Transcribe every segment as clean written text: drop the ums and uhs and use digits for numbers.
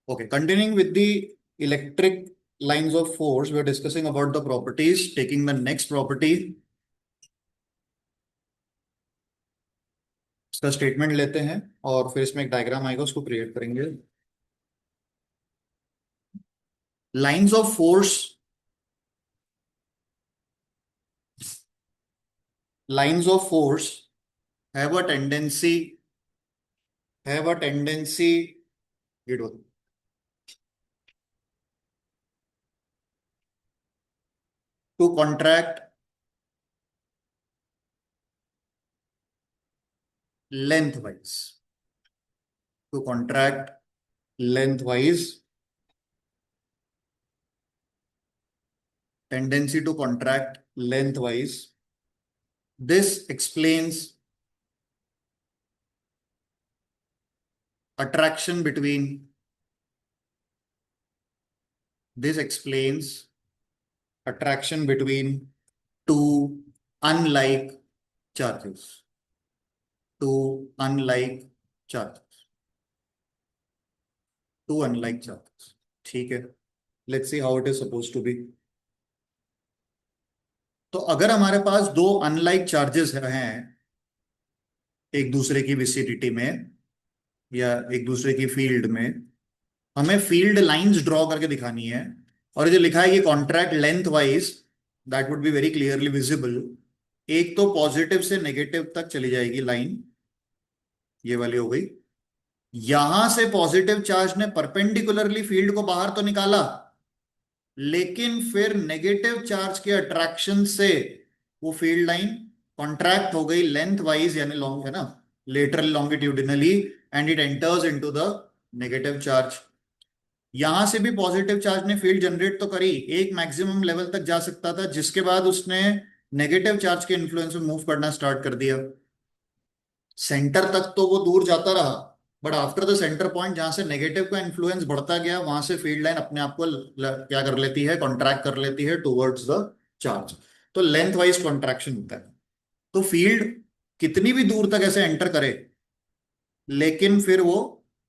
Okay, continuing with the electric lines of force, we're discussing about the properties. Taking the next property, इसका statement लेते हैं और फिर इसमें एक डायग्राम आएगा, उसको क्रिएट करेंगे. Lines of force, lines of force have a tendency, have a tendency, it was, to contract lengthwise, to contract lengthwise, tendency to contract lengthwise. This explains attraction between, this explains attraction between two unlike charges, two unlike charges, two unlike charges. ठीक है, let's see how it is supposed to be. तो अगर हमारे पास दो unlike charges हैं एक दूसरे की विसिनिटी में या एक दूसरे की फील्ड में, हमें फील्ड लाइंस ड्रॉ करके दिखानी है. और ये जो लिखा है कि contract length wise, that would be very clearly visible. एक तो पॉजिटिव से नेगेटिव तक चली जाएगी लाइन, ये वाली हो गई. यहां से पॉजिटिव चार्ज ने परपेंडिकुलरली फील्ड को बाहर तो निकाला, लेकिन फिर नेगेटिव चार्ज के अट्रैक्शन से वो फील्ड लाइन कॉन्ट्रैक्ट हो गई लेंथ वाइज, यानी लॉन्ग है ना, lateral longitudinally, and it enters into the negative charge. यहां से भी पॉजिटिव चार्ज ने फील्ड जनरेट तो करी, एक मैक्सिमम लेवल तक जा सकता था, जिसके बाद उसने नेगेटिव चार्ज के इन्फ्लुएंस में मूव करना स्टार्ट कर दिया. सेंटर तक तो वो दूर जाता रहा, but after the centre point जहां से नेगेटिव का इन्फ्लुएंस बढ़ता गया, वहां से फील्ड लाइन अपने आप को क्या कर लेती है, कॉन्ट्रैक्ट कर लेती है टुवर्ड्स द चार्ज. तो लेंथ वाइज कॉन्ट्रैक्शन होता है. तो फील्ड कितनी भी दूर तक ऐसे एंटर करे, लेकिन फिर वो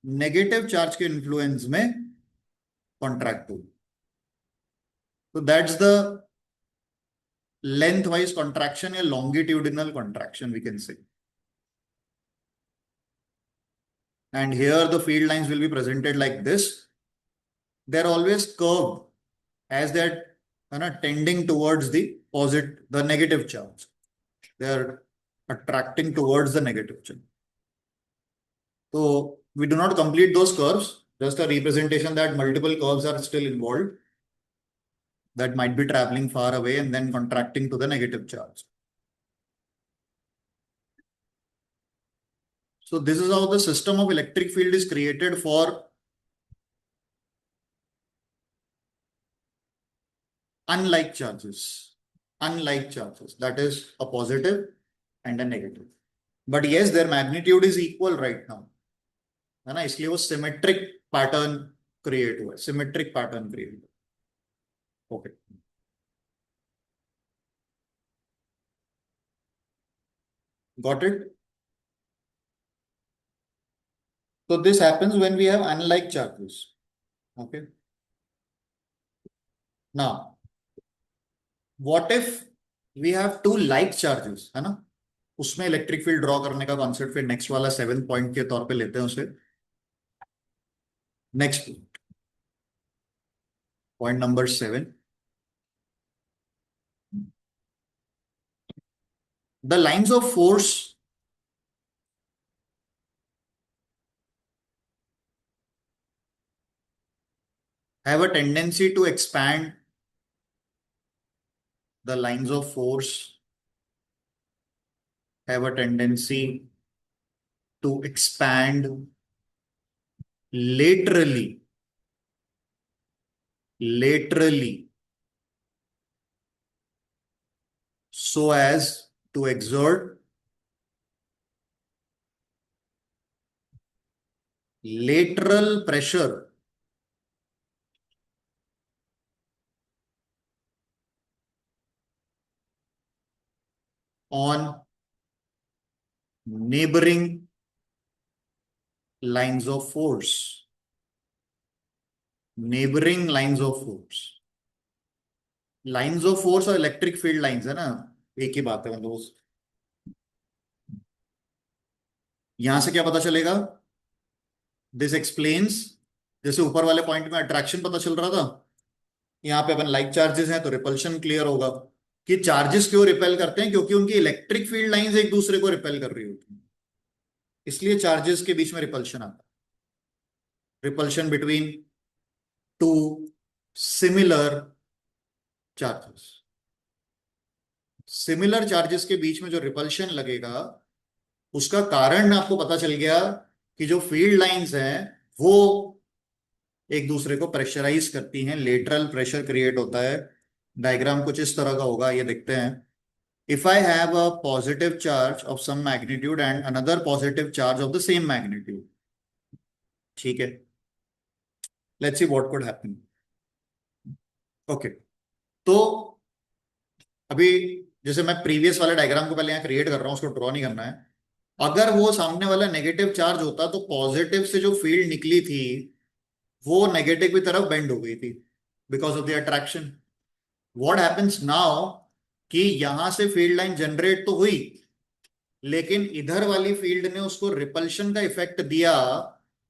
नेगेटिव चार्ज के इन्फ्लुएंस में कॉन्ट्रैक्ट हो. तो that's the length wise contraction या longitudinal contraction we can say. And here the field lines will be presented like this. They're always curved as they're tending towards the the negative charge. They're attracting towards the negative charge. So we do not complete those curves, just a representation that multiple curves are still involved that might be traveling far away and then contracting to the negative charge. So this is how the system of electric field is created for unlike charges. Unlike charges, that is a positive and a negative. But yes, their magnitude is equal right now, है ना, इसलिए वो symmetric pattern create हुआ है, symmetric pattern create हुआ. Okay, got it. So this happens when we have unlike charges. Okay, now what if we have two like charges, है ना, उसमें इलेक्ट्रिक फील्ड ड्रॉ करने का कॉन्सेप्ट फिर नेक्स्ट वाला 7 पॉइंट के तौर पे लेते हैं उसे. Next point number 7, the lines of force have a tendency to expand. The lines of force have a tendency to expand laterally, so as to exert lateral pressure on neighboring lines of force. Neighbouring lines of force, lines of force और electric field lines है ना, एक ही बात है मतलब यहां से क्या पता चलेगा, दिस एक्सप्लेन्स, जैसे ऊपर वाले पॉइंट में अट्रैक्शन पता चल रहा था, यहाँ पे अपन लाइक चार्जेस हैं तो रिपल्शन क्लियर होगा कि चार्जेस क्यों रिपेल करते हैं, क्योंकि उनकी इलेक्ट्रिक फील्ड लाइंस एक दूसरे को रिपेल कर रही होती हैं, इसलिए चार्जेस के बीच में रिपल्शन आता है, repulsion between two similar charges. Similar charges के बीच में जो रिपल्शन लगेगा उसका कारण आपको पता चल गया कि जो फील्ड लाइंस हैं वो एक दूसरे को प्रेशराइज करती हैं, लेटरल प्रेशर क्रिएट होता है। डायग्राम कुछ इस तरह का होगा, ये देखते हैं। If I have a positive charge of some magnitude and another positive charge of the same magnitude, ठीक है, let's see what could happen. Okay, तो अभी जैसे मैं प्रीवियस वाले डायग्राम को पहले यहाँ क्रिएट कर रहा हूँ, उसको ड्रॉ नहीं करना है। अगर वो सामने वाला नेगेटिव चार्ज होता तो पॉजिटिव से जो फील्ड निकली थी वो नेगेटिव की तरफ बेंड हो गई थी because of the attraction. What happens now कि यहां से फील्ड लाइन जनरेट तो हुई, लेकिन इधर वाली फील्ड ने उसको रिपल्शन का इफेक्ट दिया,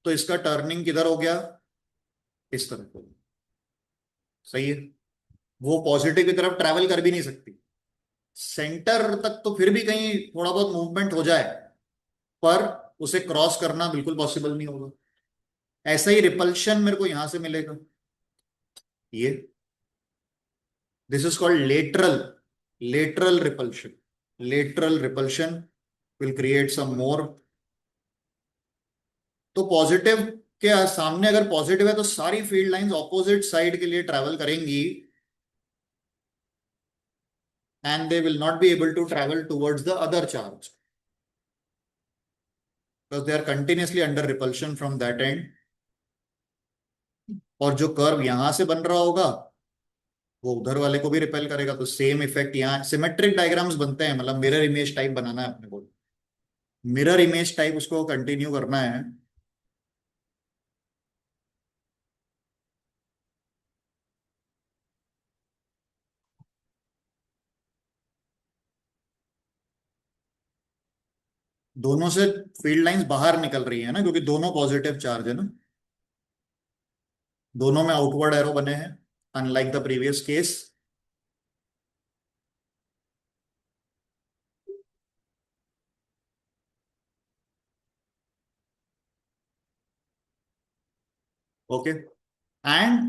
तो इसका टर्निंग किधर हो गया, इस तरफ हो गया। सही है, वो पॉजिटिव की तरफ ट्रैवल कर भी नहीं सकती, सेंटर तक तो फिर भी कहीं थोड़ा बहुत मूवमेंट हो जाए, पर उसे क्रॉस करना बिल्कुल पॉसिबल नहीं होगा। ऐसा ही रिपल्शन मेरे को यहां से मिलेगा, ये this is called lateral, lateral repulsion. Lateral repulsion will create some more. तो पॉजिटिव के सामने अगर पॉजिटिव है तो सारी फील्ड लाइंस ऑपोजिट साइड के लिए ट्रैवल करेंगी and they will not be able to travel towards the other charge because they are continuously under repulsion from that end. और जो कर्व यहां से बन रहा होगा वो उधर वाले को भी रिपेल करेगा, तो सेम इफेक्ट यहाँ सिमेट्रिक डायग्राम्स बनते हैं, मतलब मिरर इमेज टाइप बनाना है अपने को, मिरर इमेज टाइप उसको कंटिन्यू करना है। दोनों से फील्ड लाइंस बाहर निकल रही है ना, क्योंकि दोनों पॉजिटिव चार्ज है ना, दोनों में आउटवर्ड एरो बने हैं unlike the previous case. Okay, and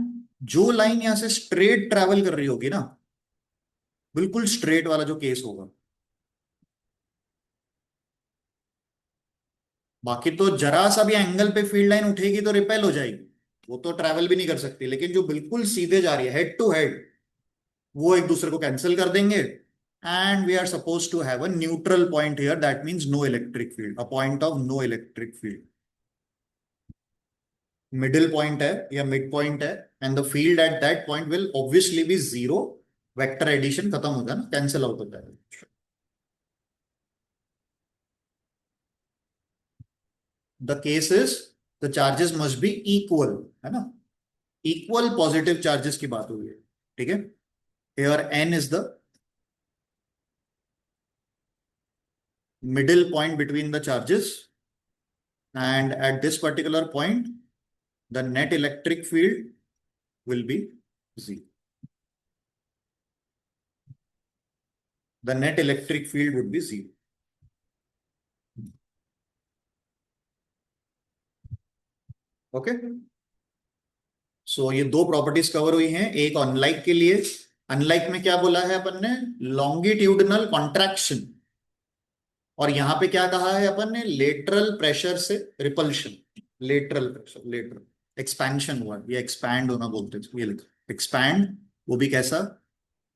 जो लाइन यहां से स्ट्रेट ट्रैवल कर रही होगी ना, बिल्कुल स्ट्रेट वाला जो केस होगा, बाकी तो जरा सा भी एंगल पे फील्ड लाइन उठेगी तो रिपेल हो जाएगी, वो तो ट्रैवल भी नहीं कर सकती, लेकिन जो बिल्कुल सीधे जा रही है हेड टू हेड, वो एक दूसरे को कैंसिल कर देंगे and we are suppose to have a neutral point here, that means no electric field, a point of no electric field. Middle point है या मिड पॉइंट है, and the field at that point will obviously be zero, vector addition खत्म हो जाए ना, cancel out हो जाएगा। The case is the charges must be equal, है ना, इक्वल पॉजिटिव चार्जेस की बात हुई है, ठीक है। Here N is the middle point between the charges, and at this particular point the net electric field will be zero. The net electric field would be zero. Okay, so ये दो properties cover हुई हैं, एक unlike के लिए। Unlike में क्या बोला है अपन ने, लॉन्गिट्यूडनल कॉन्ट्रैक्शन, और यहां पे क्या कहा है अपन ने, लेटरल प्रेशर से repulsion. Lateral pressure, lateral expansion हुआ, ये एक्सपैंड होना बोलते हैं, ये लिखो एक्सपैंड, वो भी कैसा,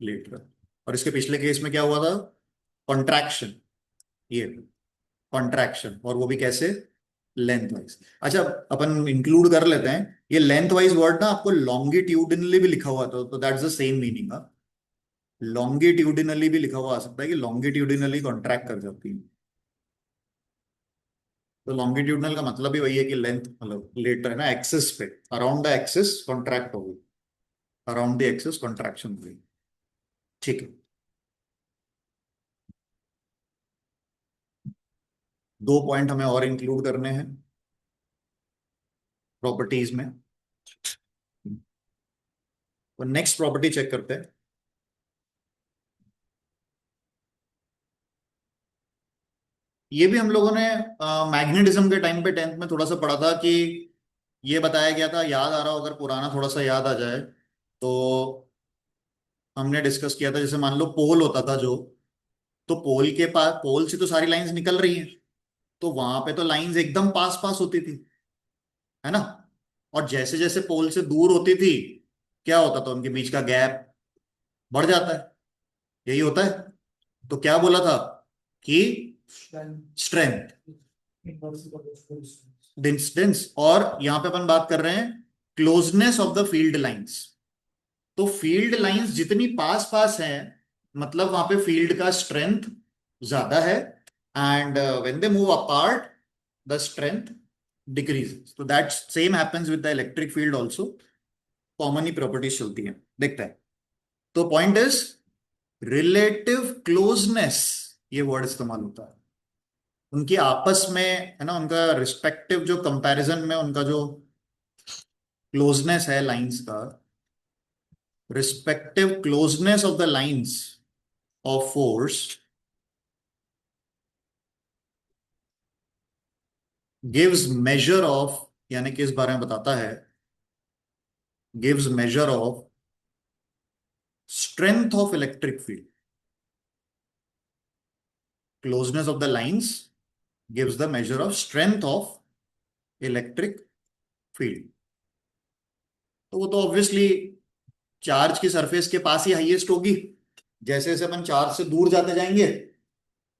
लेटरल। और इसके पिछले केस में क्या हुआ था, कॉन्ट्रैक्शन, ये कॉन्ट्रैक्शन, और वो भी कैसे, लेंथ वाइज। अच्छा, अपन इंक्लूड कर लेते हैं ये लेंथ वाइज वर्ड ना, आपको लॉन्गिट्यूडिनली भी लिखा हुआ था तो that's the same meaning. Longitudinally भी लिखा हुआ आ सकता है कि लॉन्गिट्यूडिनली कॉन्ट्रैक्ट कर जाती है। तो लॉन्गिट्यूडनल का मतलब ही वही है कि लेंथ मतलब लेटर है ना एक्सिस पे, अराउंड द एक्सिस कॉन्ट्रैक्ट होगी, अराउंड द एक्सिस कॉन्ट्रैक्शन होगी। ठीक है। दो पॉइंट हमें और इंक्लूड करने हैं प्रॉपर्टीज में। तो नेक्स्ट प्रॉपर्टी चेक करते हैं। ये भी हम लोगों ने मैग्नेटिज्म के टाइम पे टेंथ में थोड़ा सा पढ़ा था कि ये बताया गया था, याद आ रहा हो अगर पुराना थोड़ा सा याद आ जाए तो। हमने डिस्कस किया था जैसे मान लो पोल होता था जो, तो पोल के पास, पोल से तो सारी लाइंस निकल रही हैं, तो वहां पे तो लाइंस एकदम पास पास होती थी, है ना। और जैसे जैसे पोल से दूर होती थी, क्या होता था, उनके बीच का गैप बढ़ जाता है, यही होता है। तो क्या बोला था कि स्ट्रेंथ, डिस्टेंस, और यहां पे अपन बात कर रहे हैं closeness of the field lines. तो फील्ड लाइंस जितनी पास पास हैं, मतलब वहां पे फील्ड का स्ट्रेंथ ज्यादा है, and when they move apart the strength decreases. तो that same happens with the electric field also, common ही प्रॉपर्टीज चलती हैं, देखते हैं। तो पॉइंट इज रिलेटिव क्लोजनेस, ये वर्ड इस्तेमाल होता है उनकी आपस में, है ना, उनका रिस्पेक्टिव जो कंपैरिजन में उनका जो क्लोजनेस है लाइंस का, respective closeness of the lines of force gives measure of, यानी कि इस बारे में बताता है, gives measure of strength of electric field. Closeness of the lines gives the measure of strength of electric field. तो वो तो ऑब्वियसली चार्ज की सरफेस के पास ही हाईएस्ट होगी। जैसे जैसे अपन चार्ज से दूर जाते जाएंगे,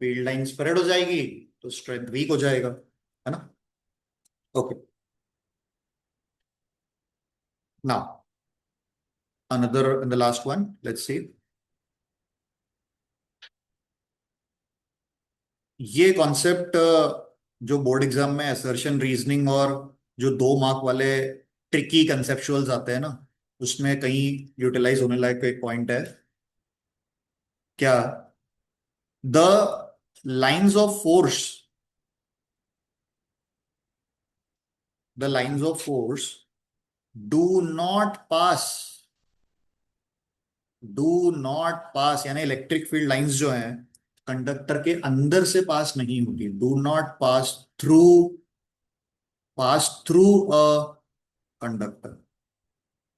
फील्ड लाइन स्प्रेड हो जाएगी, तो स्ट्रेंथ वीक हो जाएगा, है ना। Okay, now another the last one, let's see. ये कॉन्सेप्ट जो बोर्ड एग्जाम में असर्शन रीजनिंग और जो 2 मार्क वाले ट्रिकी कंसेप्चुअल्स आते हैं ना, उसमें कहीं यूटिलाइज होने लायक एक पॉइंट है। क्या? The lines of force, the lines of force do not pass, do not pass यानी इलेक्ट्रिक फील्ड लाइंस जो हैं कंडक्टर के अंदर से पास नहीं होती, do not through pass through a conductor.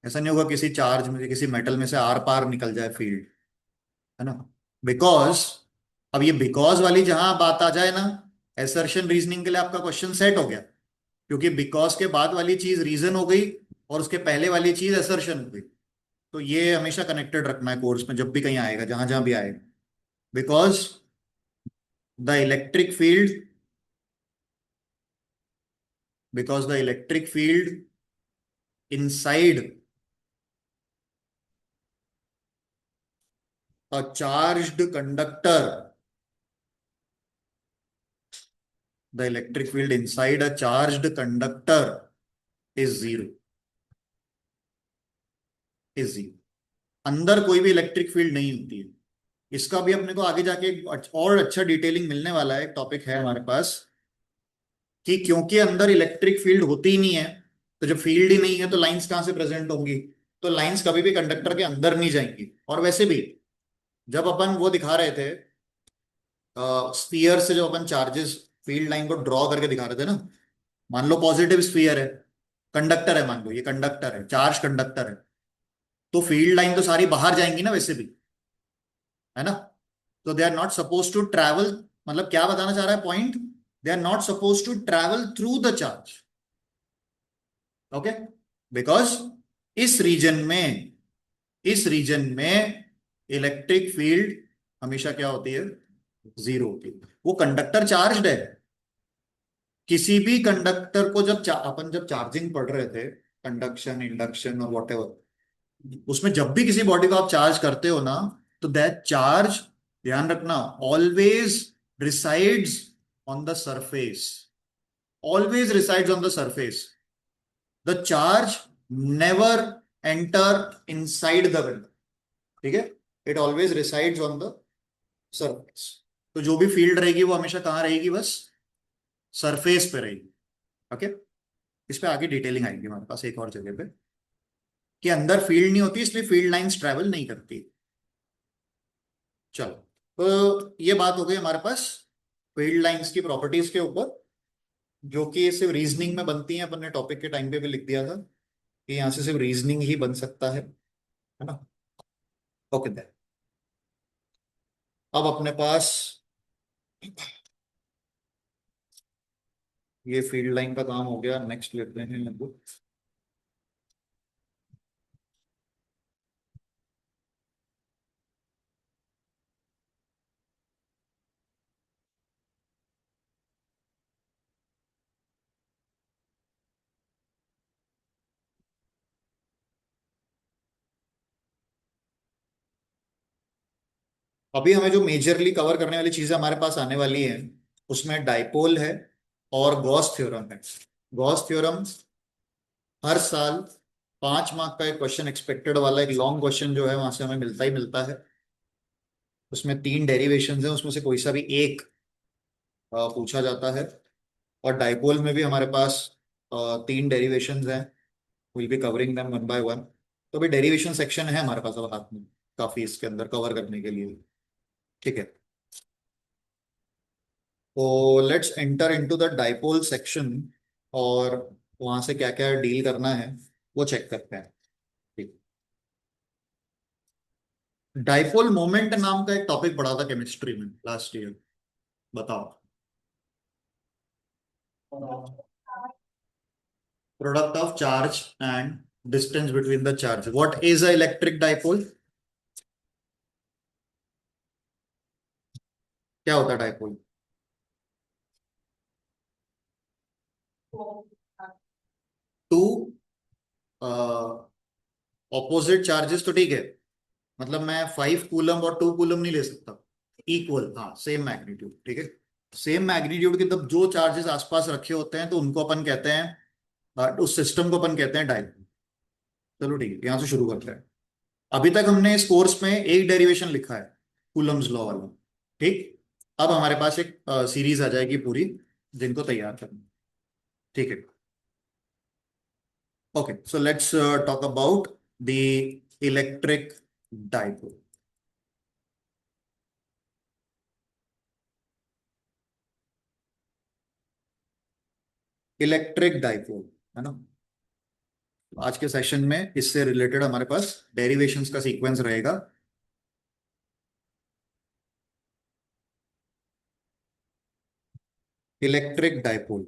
ऐसा नहीं होगा किसी चार्ज में, किसी मेटल में से आर पार निकल जाए फील्ड, है ना। बिकॉज, अब ये बिकॉज वाली जहां बात आ जाए ना, एसर्शन रीजनिंग के लिए आपका क्वेश्चन सेट हो गया, क्योंकि बिकॉज के बाद वाली चीज रीजन हो गई और उसके पहले वाली चीज एसर्शन हो गई। तो ये हमेशा कनेक्टेड रखना है कोर्स में, जब भी कहीं आएगा, जहां जहां भी आएगा। Because the electric field, because the electric field inside a charged conductor, the electric field inside a charged conductor is zero, is zero। अंदर कोई भी इलेक्ट्रिक फील्ड नहीं होती है। इसका भी अपने को आगे जाके एक और अच्छा डिटेलिंग मिलने वाला है, एक टॉपिक है हमारे पास, कि क्योंकि अंदर इलेक्ट्रिक फील्ड होती ही नहीं है, तो जब फील्ड ही नहीं है तो लाइंस कहां से प्रेजेंट होंगी। तो लाइंस कभी भी कंडक्टर के अंदर नहीं जाएंगी। और वैसे भी जब अपन वो दिखा रहे थे, स्फीयर से जब अपन चार्जेस फील्ड लाइन को ड्रॉ करके दिखा रहे थे ना, मान लो पॉजिटिव स्फीयर है, कंडक्टर है, मान लो ये कंडक्टर है, चार्ज कंडक्टर है, तो फील्ड लाइन तो सारी बाहर जाएंगी ना वैसे भी, है ना। तो they are not suppose to travel, मतलब क्या बताना चाह रहा है point, they are not suppose to travel through the charge. Okay, because इस रीजन में, इस रीजन में इलेक्ट्रिक फील्ड हमेशा क्या होती है, जीरो होती है। वो कंडक्टर चार्ज्ड है, किसी भी कंडक्टर को जब अपन जब चार्जिंग पढ़ रहे थे, कंडक्शन, इंडक्शन और वॉट, उसमें जब भी किसी बॉडी को आप चार्ज करते हो ना, तो दैट चार्ज, ध्यान रखना, always resides on the surface. always resides on the surface. The charge never enter inside the window. ठीक है, it always resides on the surface. तो जो भी फील्ड रहेगी वो हमेशा कहाँ रहेगी, बस सरफेस पे रहेगी. ओके, इस पे आगे डिटेलिंग आएगी हमारे पास एक और जगह पे कि अंदर फील्ड नहीं होती इसलिए फील्ड लाइंस ट्रेवल नहीं करती. चलो, तो ये बात हो गई हमारे पास फील्ड लाइंस की प्रॉपर्टीज के ऊपर, जो कि सिर्फ रीजनिंग में बनती हैं. अपन ने टॉपिक के टाइम पे भी लिख दिया था कि यहाँ से सिर्फ रीजनिंग ही बन सकता है ना. ओके देन, अब अपने पास ये फील्ड लाइन का काम हो गया. नेक्स्ट लेते हैं अब. अभी हमें जो मेजरली कवर करने वाली चीजें हमारे पास आने वाली हैं, उसमें डाइपोल है और गॉस थ्योरम है. गॉस थ्योरम हर साल 5 मार्क का एक क्वेश्चन एक्सपेक्टेड वाला, एक लॉन्ग क्वेश्चन जो है वहां से हमें मिलता ही मिलता है. उसमें 3 डेरिवेशंस हैं, उसमें से कोई सा भी एक पूछा जाता है. और डाइपोल में भी हमारे पास 3 डेरिवेशंस हैं. Will be covering them one by one. तो अभी डेरिवेशन सेक्शन है हमारे पास अब हाथ में, काफी इसके अंदर कवर करने के लिए. ठीक है, तो let's enter into the dipole section और वहां से क्या क्या डील करना है वो चेक करते हैं. ठीक, डाइपोल मोमेंट नाम का एक टॉपिक पढ़ा था केमिस्ट्री में लास्ट ईयर. बताओ. Product of charge and distance between the charge. What is a electric dipole? क्या होता है डाइपोल? टू ऑपोजिट चार्जेस, तो ठीक है. मतलब मैं 5 कूलम और 2 कूलम नहीं ले सकता. इक्वल, हाँ, सेम मैग्नीट्यूड. ठीक है, सेम मैग्नीट्यूड के तब जो चार्जेस आसपास रखे होते हैं तो उनको अपन कहते हैं, उस सिस्टम को अपन कहते हैं डाइपोल. चलो ठीक है, यहाँ से शुरू करते हैं. अभी तक हमने इस कोर्स में एक डेरिवेशन लिखा है, कूलम्स लॉ वाला. ठीक, अब हमारे पास एक सीरीज आ जाएगी पूरी जिनको तैयार करना. ठीक है, okay. So let's talk about the electric dipole. Electric dipole, है ना. आज के सेशन में इससे रिलेटेड हमारे पास डेरिवेशंस का सीक्वेंस रहेगा. Electric dipole.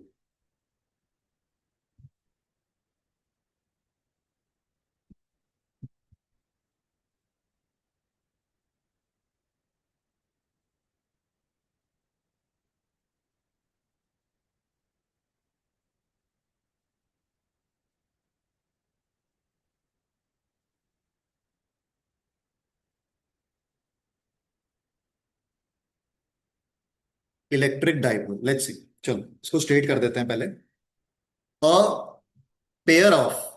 Electric dipole, let's see. चलो इसको स्ट्रेट कर देते हैं पहले. A pair of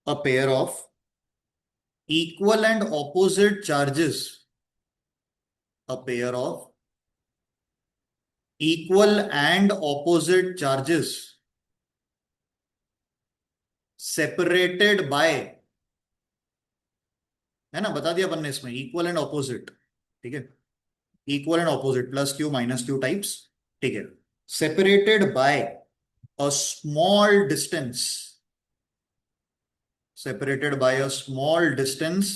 a pair of equal and opposite charges, a pair of equal and opposite charges separated by, है ना, बता दिया अपन ने इसमें इक्वल एंड ऑपोजिट. ठीक है, equal and opposite, plus Q minus Q types. ठीक है, separated by a small distance, separated by a small distance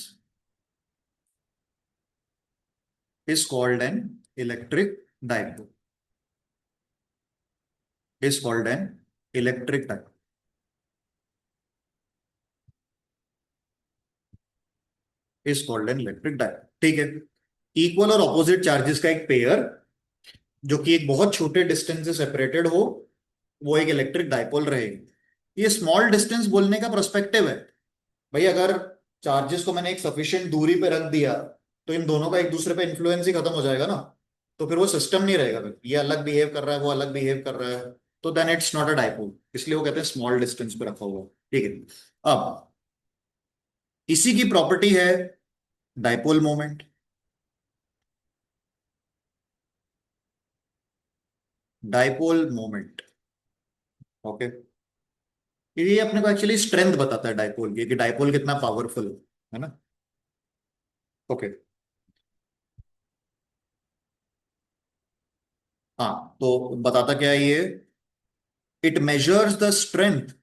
is called an electric dipole. Is called an electric dipole. Is called an electric dipole. ठीक है, equal और opposite charges का एक pair जो कि एक बहुत छोटे डिस्टेंस से सेपरेटेड हो, वो एक इलेक्ट्रिक डाइपोल रहेगी. ये स्मॉल डिस्टेंस बोलने का पर्सपेक्टिव है. भाई अगर चार्जेस को मैंने एक सफिशिएंट दूरी पे रख दिया तो इन दोनों का एक दूसरे पे इन्फ्लुएंस ही खत्म हो जाएगा ना. तो फिर वो सिस्टम नहीं रहेगा, फिर ये अलग बिहेव कर रहा है, वो अलग बिहेव कर रहा है, तो then it's not a dipole, इसलिए वो कहते हैं स्मॉल डिस्टेंस पे रखा हुआ है। ठीक है। अब इसी की प्रॉपर्टी है dipole moment. Dipole moment, okay. ये अपने को एक्चुअली स्ट्रेंथ बताता है डाइपोल की, कि डाइपोल कितना पावरफुल है ना। ओके। हाँ, तो बताता क्या है ये, it measures the strength,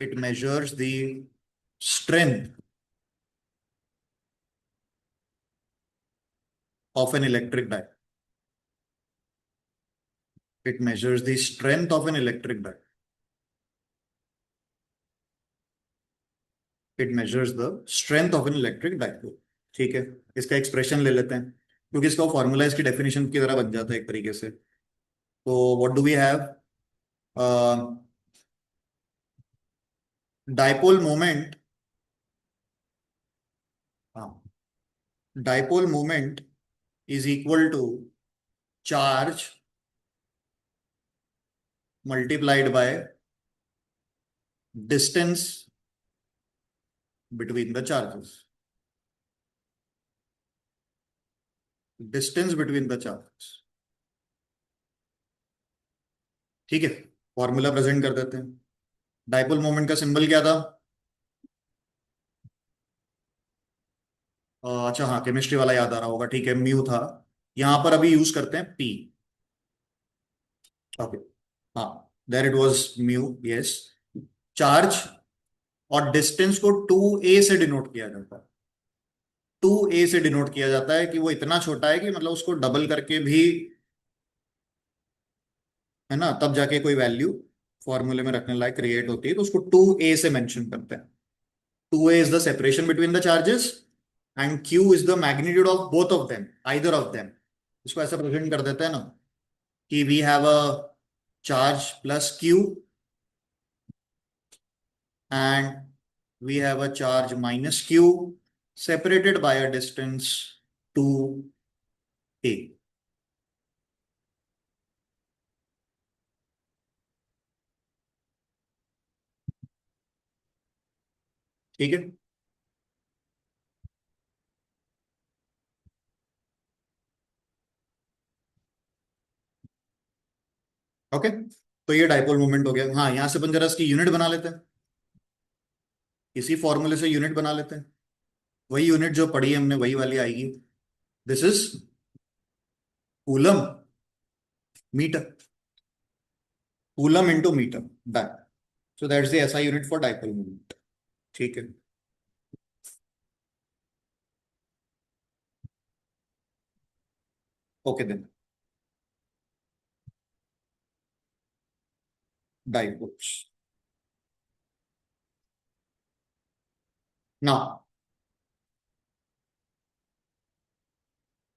it measures the strength of an electric die, it measures the strength of an electric die, it measures the strength of an electric dipole. ठीक है। इसका एक्सप्रेशन ले लेते हैं, क्योंकि इसका फॉर्मूला इसकी डेफिनेशन की तरह बन जाता है एक तरीके से। तो what do we have, dipole moment, हाँ, dipole moment is equal to charge multiplied by distance between the charges, distance between the charges. ठीक है। फॉर्मूला प्रेजेंट कर देते हैं। डाइपोल मोमेंट का सिंबल क्या था? अच्छा हाँ, केमिस्ट्री वाला याद आ रहा होगा, ठीक है, म्यू था। यहां पर अभी यूज करते हैं पी। ओके। हाँ, there it was mu, yes. Charge और डिस्टेंस को 2a से डिनोट किया जाता है। 2a से डिनोट किया जाता है कि वो इतना छोटा है कि मतलब उसको डबल करके भी, है ना, तब जाके कोई वैल्यू फॉर्मूले में रखने लायक क्रिएट होती है, तो उसको 2a से मेंशन करते हैं। 2a is the separation between the charges and q is the magnitude of both of them, either of them. इसको ऐसा प्रेजेंट कर देते हैं ना, कि we have a charge plus q and we have a charge minus q separated by a distance 2a। ठीक है। Okay, तो ये डाइपोल मोमेंट हो गया। हाँ, यहां से अपन जरा इसकी यूनिट बना लेते हैं, इसी फॉर्मूले से यूनिट बना लेते हैं। वही यूनिट जो पढ़ी है हमने वही वाली आएगी। This is coulomb metre, coulomb into metre, done. So that's the SI unit for dipole moment. ठीक है। Okay then, dipoles. ना,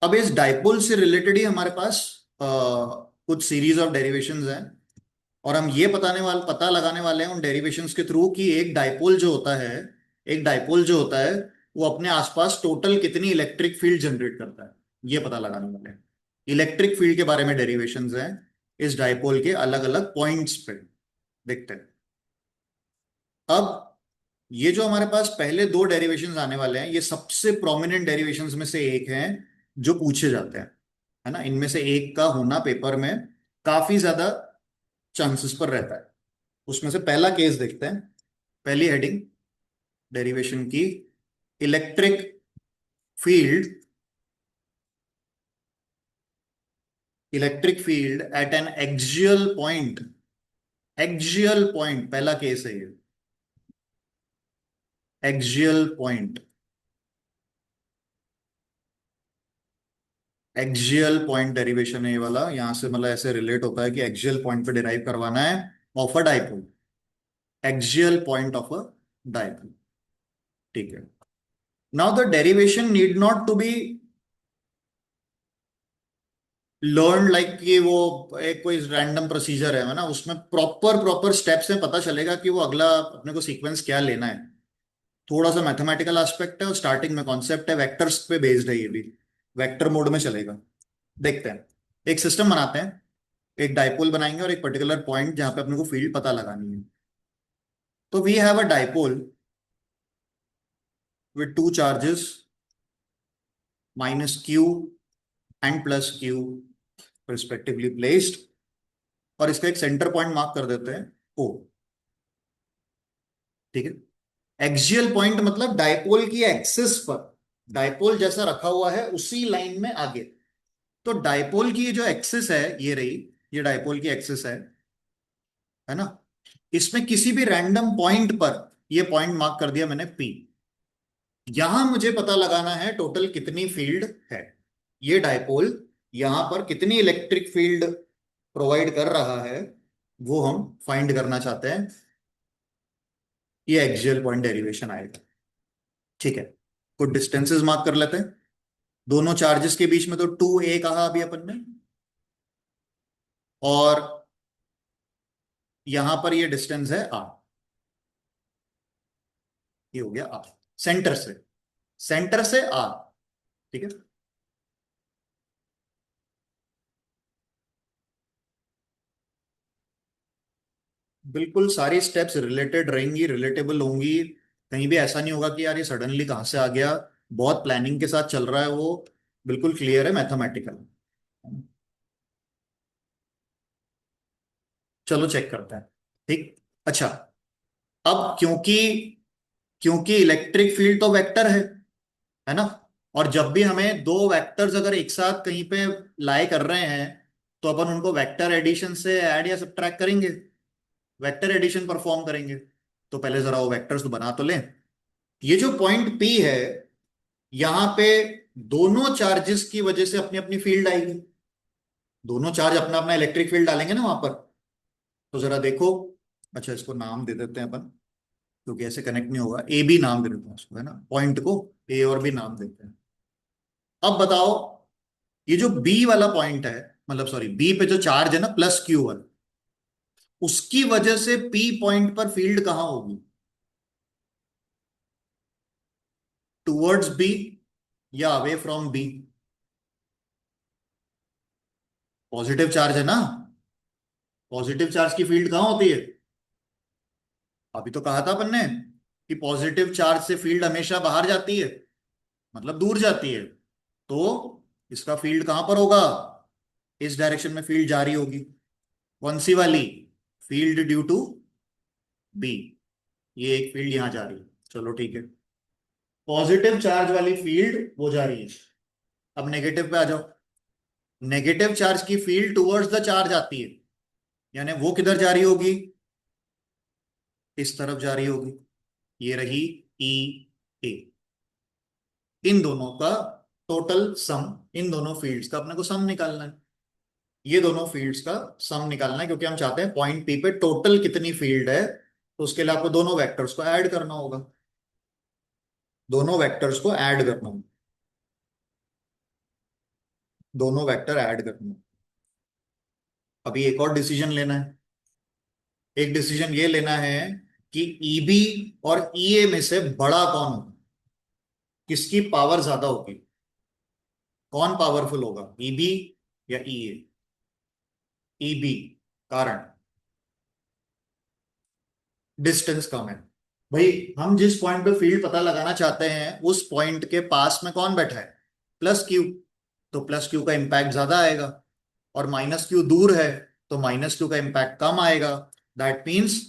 अब इस डाइपोल से रिलेटेड ही हमारे पास कुछ सीरीज ऑफ डेरिवेशंस हैं, और हम ये पता लगाने वाले हैं उन डेरिवेशंस के थ्रू कि एक डाइपोल जो होता है, एक डाइपोल जो होता है, वो अपने आसपास टोटल कितनी इलेक्ट्रिक फील्ड जनरेट करता है, ये पता लगाने वाले हैं। इलेक्ट्रिक फील्ड के बारे में डेरिवेशंस हैं इस डाइपोल के अलग अलग पॉइंट्स पे, देखते हैं। अब ये जो हमारे पास पहले दो डेरिवेशंस आने वाले हैं, ये सबसे प्रोमिनेंट डेरिवेशंस में से एक हैं जो पूछे जाते हैं, है ना। इनमें से एक का होना पेपर में काफी ज्यादा चांसेस पर रहता है। उसमें से पहला केस देखते हैं, पहली हेडिंग डेरिवेशन की, electric field, electric field at N axial point, axial point पहला केस है ये, axial point, axial point derivation है ये वाला। यहां से मतलब ऐसे रिलेट होता है कि एक्सियल पॉइंट पे डिराइव करवाना है of a dipole, axial point of a dipole. ठीक है। Now the derivation need not to be learn like कि वो एक कोई रैंडम प्रोसीजर है ना, उसमें प्रॉपर प्रॉपर स्टेप्स हैं, पता चलेगा कि वो अगला अपने को सीक्वेंस क्या लेना है। थोड़ा सा मैथमेटिकल एस्पेक्ट है और स्टार्टिंग में कॉन्सेप्ट है, वेक्टर्स पे बेस्ड है ये भी, वेक्टर मोड में चलेगा। देखते हैं, एक सिस्टम बनाते हैं, एक डाइपोल बनाएंगे और एक पर्टिकुलर पॉइंट जहां पे अपने को फील्ड पता लगानी है। तो we have a dipole with two charges minus q and plus q respectively placed, और इसका एक सेंटर पॉइंट मार्क कर देते हैं ओ। ठीक है, एक्सियल पॉइंट मतलब डाइपोल की एक्सिस पर, डाइपोल जैसा रखा हुआ है उसी लाइन में आगे। तो डाइपोल की ये जो एक्सिस है ये रही, ये डाइपोल की एक्सिस है ना। इसमें किसी भी रैंडम पॉइंट पर, ये पॉइंट मार्क कर दिया मैंने पी, यहां मुझे पता लगाना है टोटल कितनी फील्ड है। ये डाइपोल यहां पर कितनी इलेक्ट्रिक फील्ड प्रोवाइड कर रहा है वो हम फाइंड करना चाहते हैं। ये एक्सियल पॉइंट डेरिवेशन आएगा। ठीक है, कुछ डिस्टेंसेस मार्क कर लेते हैं। दोनों चार्जेस के बीच में तो 2a कहा अभी अपन ने, और यहां पर ये डिस्टेंस है r, ये हो गया r, सेंटर से, सेंटर से r। ठीक है, बिल्कुल सारी स्टेप्स रिलेटेड रहेंगी, रिलेटेबल होंगी। कहीं भी ऐसा नहीं होगा कि यार ये सडनली कहाँ से आ गया, बहुत प्लानिंग के साथ चल रहा है वो, बिल्कुल क्लियर है मैथमेटिकल। चलो चेक करते हैं। ठीक, अच्छा, अब क्योंकि क्योंकि इलेक्ट्रिक फील्ड तो वेक्टर है ना, और जब भी हमें दो वेक्टर्स अगर एक साथ कहीं पे लाई कर रहे हैं तो अपन उनको वेक्टर एडिशन से ऐड या सब्ट्रैक्ट करेंगे, वेक्टर एडिशन परफॉर्म करेंगे। तो पहले जरा वो वेक्टर्स तो बना तो लें। ये जो पॉइंट पी है, यहां पे दोनों चार्जेस की वजह से अपनी अपनी फील्ड आएगी, दोनों चार्ज अपना अपना इलेक्ट्रिक फील्ड डालेंगे ना वहां पर। तो जरा देखो, अच्छा इसको नाम दे देते हैं अपन, क्योंकि ऐसे कनेक्ट नहीं होगा, ए बी नाम दे देते हैं उसको, है ना, पॉइंट को ए और बी नाम देते हैं। अब बताओ, ये जो बी वाला पॉइंट है, मतलब सॉरी बी पे जो चार्ज है ना प्लस क्यू वन, उसकी वजह से पी पॉइंट पर फील्ड कहां होगी? टुवर्ड्स बी या away from B? Positive charge है ना, पॉजिटिव चार्ज की फील्ड कहां होती है? अभी तो कहा था अपन ने कि पॉजिटिव चार्ज से फील्ड हमेशा बाहर जाती है, मतलब दूर जाती है। तो इसका फील्ड कहां पर होगा? इस डायरेक्शन में फील्ड जारी होगी। कौन सी वाली? फील्ड ड्यू टू बी, ये एक फील्ड यहां जा रही है। चलो ठीक है, पॉजिटिव चार्ज वाली फील्ड वो जा रही है। अब नेगेटिव पे आ जाओ। नेगेटिव चार्ज की फील्ड टुवर्ड्स द चार्ज आती है, यानी वो किधर जा रही होगी? इस तरफ जा रही होगी। ये रही ई ए, इन दोनों का टोटल सम, इन दोनों फील्ड्स का अपने को सम निकालना है। ये दोनों फील्ड्स का सम निकालना है, क्योंकि हम चाहते हैं पॉइंट पी पे टोटल कितनी फील्ड है। तो उसके लिए आपको दोनों वेक्टर्स को ऐड करना होगा, दोनों वेक्टर्स को ऐड करना होगा, दोनों वेक्टर ऐड करने होंगे। अभी एक और डिसीजन लेना है। एक डिसीजन ये लेना है कि ईबी और ईए में से बड़ा कौन होगा, किसकी पावर ज्यादा होगी, कौन पावरफुल होगा, ईबी या ईए? ईबी, कारण डिस्टेंस कम है। भाई, हम जिस पॉइंट पे फील्ड पता लगाना चाहते हैं उस पॉइंट के पास में कौन बैठा है? Plus Q. तो प्लस क्यू का इंपैक्ट ज्यादा आएगा, और माइनस क्यू दूर है, तो माइनस क्यू का इंपैक्ट कम आएगा। That means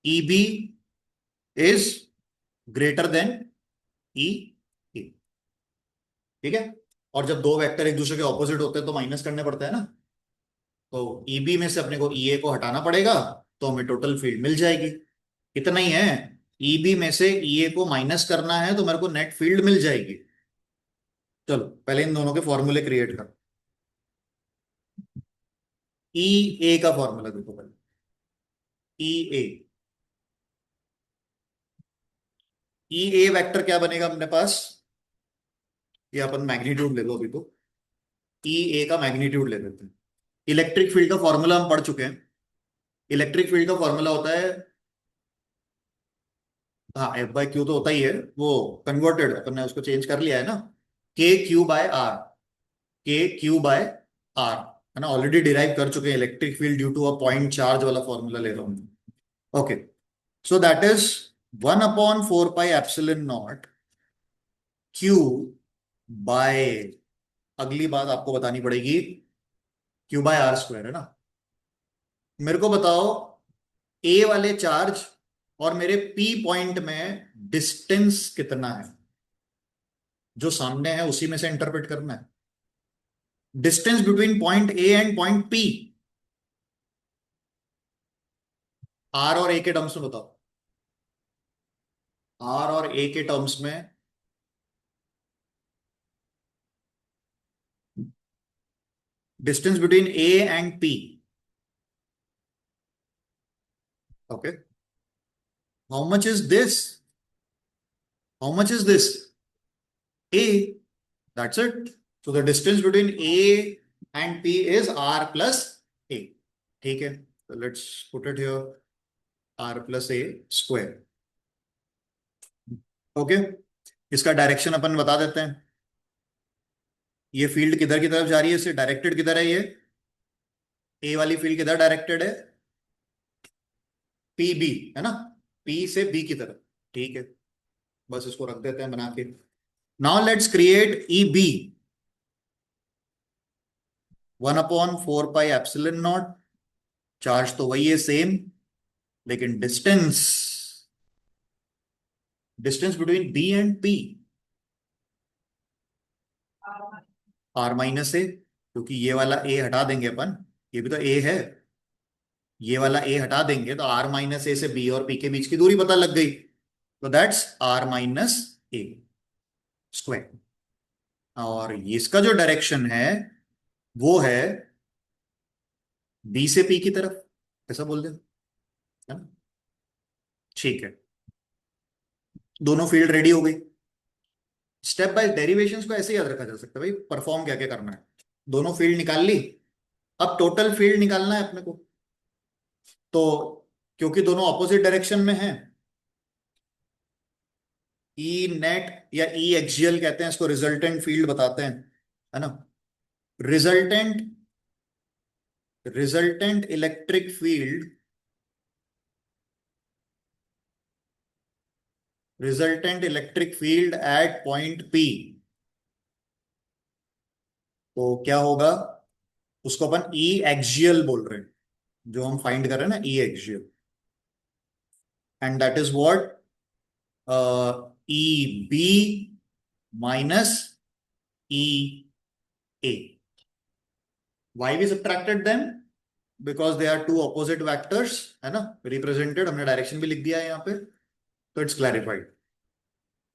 EB is greater than E A. ठीक है, और जब दो वेक्टर एक दूसरे के ऑपोजिट होते हैं तो माइनस करने पड़ता है ना। तो ईबी में से अपने को ईए को हटाना पड़ेगा, तो हमें टोटल फील्ड मिल जाएगी। इतना ही है, ईबी में से ईए को माइनस करना है तो मेरे को नेट फील्ड मिल जाएगी। चलो पहले इन दोनों के फॉर्मूले क्रिएट कर। ई ए का फॉर्मूला देखो पहले। ई ए, ई ए वेक्टर क्या बनेगा अपने पास? ये अपन मैग्नीट्यूड ले लो अभी तो। ई ए का मैग्नीट्यूड ले लेते हैं। इलेक्ट्रिक फील्ड का फॉर्मूला हम पढ़ चुके हैं। इलेक्ट्रिक फील्ड का फॉर्मूला होता है हाँ, एफ बाई क्यू तो होता ही है। वो कन्वर्टेड अपन ने उसको चेंज कर लिया है ना, k q by r. K q by r, है ना, ऑलरेडी डिराइव कर चुके हैं electric field due to a point charge वाला फॉर्मूला ले रहा हूँ। Okay, so that is 1/4 pi epsilon nought q by, अगली बात आपको बतानी पड़ेगी, क्यू बाय आर स्क्वायर, है ना। मेरे को बताओ, ए वाले चार्ज और मेरे पी पॉइंट में डिस्टेंस कितना है, जो सामने है उसी में से इंटरप्रेट करना है। Distance between point A and point P, r और ए के टर्म्स में बताओ। आर और ए के टर्म्स में distance between A and P. Okay, how much is this, how much is this, A, that's it. So the distance between A and P is R plus A. ठीक है, तो let's put it here, R plus A square. Okay, इसका direction अपन बता देते हैं। ये field किधर की तरफ जा रही है, इससे डायरेक्टेड किधर है ये, ए वाली फील्ड किधर डायरेक्टेड है, पी बी, है ना, पी से बी की तरफ। ठीक है, बस इसको रख देते हैं बना के। Now let's create E B. 1/4 pi epsilon naught, charge तो वही है सेम, लेकिन distance, distance between B and P, R minus A, क्योंकि ये वाला ए हटा देंगे अपन, ये भी तो ए है, ये वाला ए हटा देंगे तो आर माइनस ए से बी और पी के बीच की दूरी पता लग गई, तो that's r minus a square. और इसका जो डायरेक्शन है वो है बी से पी की तरफ, ऐसा बोल दे, है ना। ठीक है, दोनों फील्ड रेडी हो गई। स्टेप बाय डेरिवेशंस को ऐसे याद रखा जा सकता है भाई, परफॉर्म क्या क्या करना है। दोनों फील्ड निकाल ली, अब टोटल फील्ड निकालना है अपने को। तो क्योंकि दोनों ऑपोजिट डायरेक्शन में है, ई नेट या ई एक्सियल कहते हैं इसको, रिजल्टेंट फील्ड बताते हैं, है ना। Resultant, resultant electric field, resultant electric field eight point P, तो क्या होगा, उसको अपन ई एक्सियल बोल रहे हैं, जो हम फाइंड कर रहे हैं ना, E axial, and that is what, E B minus E A. Why we subtracted them, because they are two opposite vectors, है ना, रिप्रेजेंटेड, हमने डायरेक्शन भी लिख दिया है यहाँ पे, तो इट्स क्लैरिफाइड।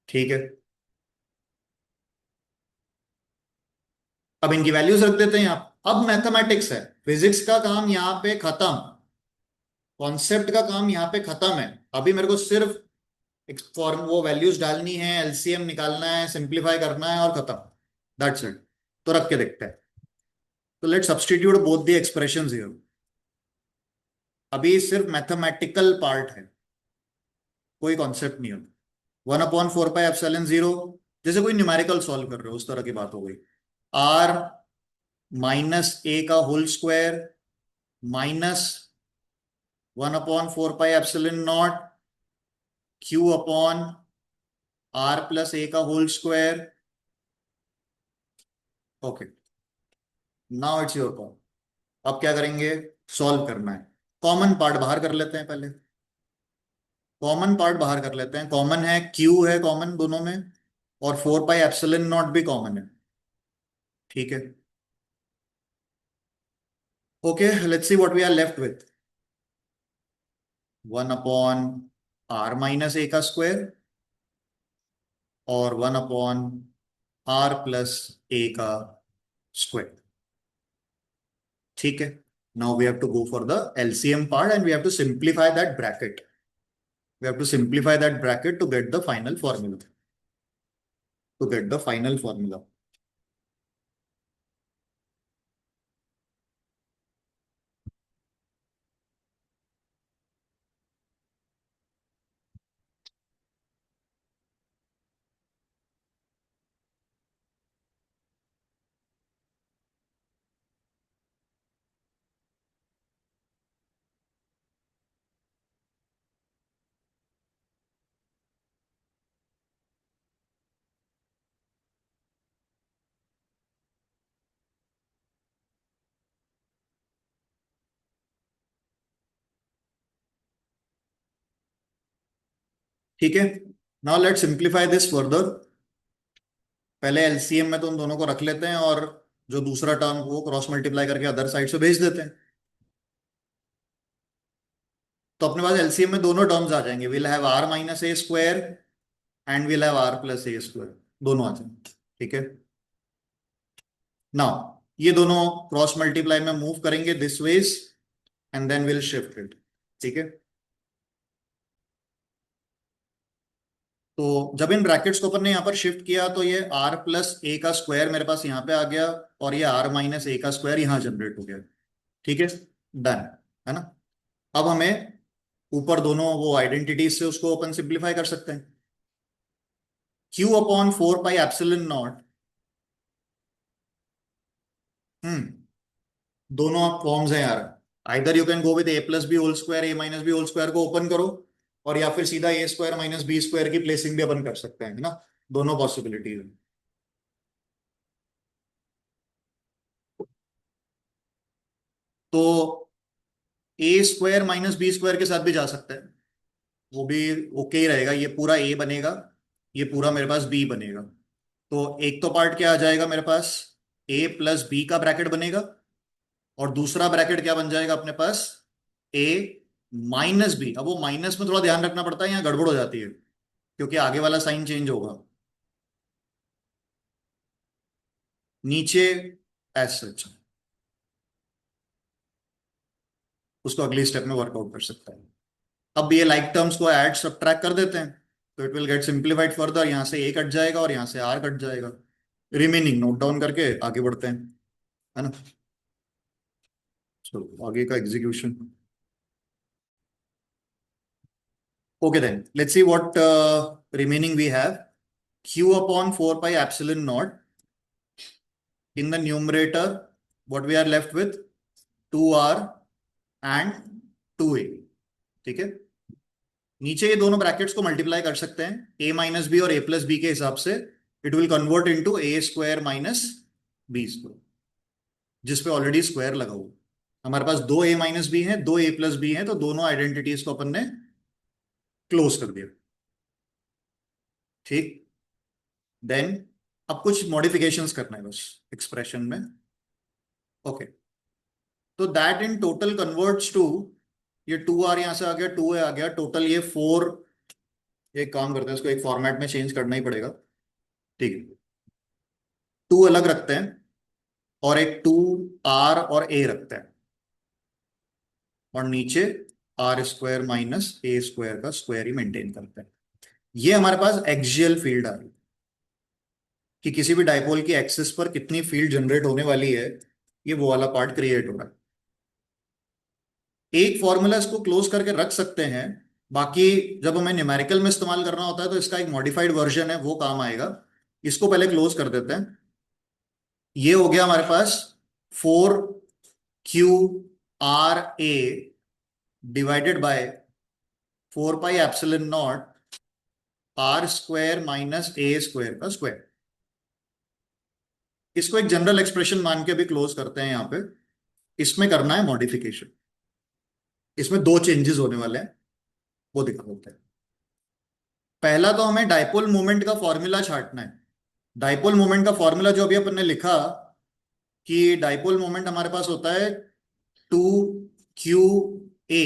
ठीक है, अब इनकी वैल्यूज रख देते हैं यहाँ। अब मैथमेटिक्स है, फिजिक्स का काम यहाँ पे खत्म, कॉन्सेप्ट का काम यहाँ पे खत्म है। अभी मेरे को सिर्फ एक फॉर्म, वो वैल्यूज डालनी है, एलसीएम निकालना है, सिंप्लीफाई करना है और खत्म, दैट्स इट। तो रख के देखते हैं। तो let substitute both the expressions here. अभी सिर्फ मैथमेटिकल पार्ट है, कोई कॉन्सेप्ट नहीं होता। 1/4 पाई एप्सिलॉन 0, जैसे कोई न्यूमेरिकल सॉल्व कर रहे हो उस तरह की बात हो गई। आर माइनस ए का whole square minus 1/4 pi epsilon 0 Q upon R plus A का whole square. Okay, now it's your call. अब क्या करेंगे, सॉल्व करना है। कॉमन पार्ट बाहर कर लेते हैं पहले, कॉमन पार्ट बाहर कर लेते हैं। कॉमन है, क्यू है कॉमन दोनों में, और 4 पाई एप्सिलॉन 0 भी कॉमन है। ठीक है, okay, let's see what we are left with. 1/r - a का स्क्वायर और 1/r+a का स्क्वायर। ठीक है, now we have to go for the LCM part and we have to simplify that bracket, we have to simplify that bracket to get the final formula, to get the final formula. ठीक है, now let's simplify this further. पहले LCM में तो उन दोनों को रख लेते हैं और जो दूसरा टर्म वो क्रॉस मल्टीप्लाई करके अदर साइड से भेज देते हैं। तो अपने पास एलसीएम में दोनों टर्म्स आ जाएंगे, will have r minus a square and will have r plus A square, दोनों आ जाएंगे। ठीक है, नाउ ये दोनों क्रॉस मल्टीप्लाई में मूव करेंगे this ways and then will shift it. ठीक है, तो जब इन ब्रैकेट्स को अपन ने यहाँ पर शिफ्ट किया तो ये आर प्लस ए का स्क्वायर मेरे पास यहाँ पे आ गया और ये आर माइनस ए का स्क्वायर यहाँ जनरेट हो गया। ठीक है, डन, है ना। अब हमें ऊपर दोनों वो आइडेंटिटीज से उसको अपन सिंप्लीफाई कर सकते हैं। Q upon 4 pi epsilon nought, दोनों फॉर्म्स हैं यार। Either you can go with a plus b whole square, a minus b whole square को ओपन करो, और या फिर सीधा a square minus b square की प्लेसिंग भी अपन कर सकते हैं, है ना। दोनों पॉसिबिलिटीज हैं। तो ए स्क्वायर माइनस बी स्क्वायर के साथ भी जा सकते हैं, वो भी ओके ही रहेगा। ये पूरा ए बनेगा, ये पूरा मेरे पास बी बनेगा। तो एक तो पार्ट क्या आ जाएगा मेरे पास, ए प्लस बी का ब्रैकेट बनेगा, और दूसरा ब्रैकेट क्या बन जाएगा अपने पास, ए माइनस बी। अब वो माइनस में थोड़ा ध्यान रखना पड़ता है, यहाँ गड़बड़ हो जाती है क्योंकि आगे वाला साइन चेंज होगा नीचे एज सच। उसको अगली स्टेप में वर्कआउट कर सकता है। अब ये लाइक टर्म्स को ऐड सब्ट्रैक्ट कर देते हैं, तो it will get simplified further. यहाँ से ए कट जाएगा और यहाँ से आर कट जाएगा। रिमेनिंग नोट डाउन करके आगे बढ़ते हैं, है ना। चलो आगे का execution. Okay then let's see what remaining we have. q upon 4 pi epsilon naught in the numerator, what we are left with, 2r and 2a। ठीक है, नीचे ये दोनों ब्रैकेट्स को मल्टीप्लाई कर सकते हैं a माइनस बी और a प्लस बी के हिसाब से। It will convert into a square minus b square, जिसपे ऑलरेडी स्क्वायर लगा हुआ। हमारे पास दो a माइनस बी है, दो a प्लस बी है, तो दोनों आइडेंटिटीज को अपन ने क्लोज कर दिया। ठीक, देन अब कुछ मॉडिफिकेशंस करना है बस एक्सप्रेशन में। ओके, तो that in total converts to, ये 2r यहां से आ गया, 2a आ गया, टोटल ये 4। एक काम करते हैं, इसको एक फॉर्मेट में चेंज करना ही पड़ेगा। ठीक है, 2 अलग रखते हैं और एक 2r और a रखते हैं, और नीचे r square minus a square का स्क्वायर ही मेंटेन करते हैं। ये हमारे पास एक्सियल फील्ड आ रही है कि किसी भी डाइपोल की एक्सिस पर कितनी फील्ड जनरेट होने वाली है, ये वो वाला पार्ट क्रिएट हो रहा है। एक फॉर्मूला इसको क्लोज करके रख सकते हैं, बाकी जब हमें न्यूमेरिकल में इस्तेमाल करना होता है तो इसका एक मॉडिफाइड वर्जन है, वो काम आएगा। इसको पहले क्लोज कर देते हैं। ये हो गया हमारे पास 4 QRA divided by 4 pi epsilon nought r square minus a square का स्क्वायर। इसको एक जनरल एक्सप्रेशन मान के भी क्लोज करते हैं। यहां पे इसमें करना है मॉडिफिकेशन, इसमें दो चेंजेस होने वाले हैं, वो दिखा देते हैं। पहला तो हमें डाइपोल मोमेंट का फॉर्मूला छांटना है। डाइपोल मोमेंट का फॉर्मूला जो अभी अपन ने लिखा कि डाइपोल मोमेंट हमारे पास होता है 2QA,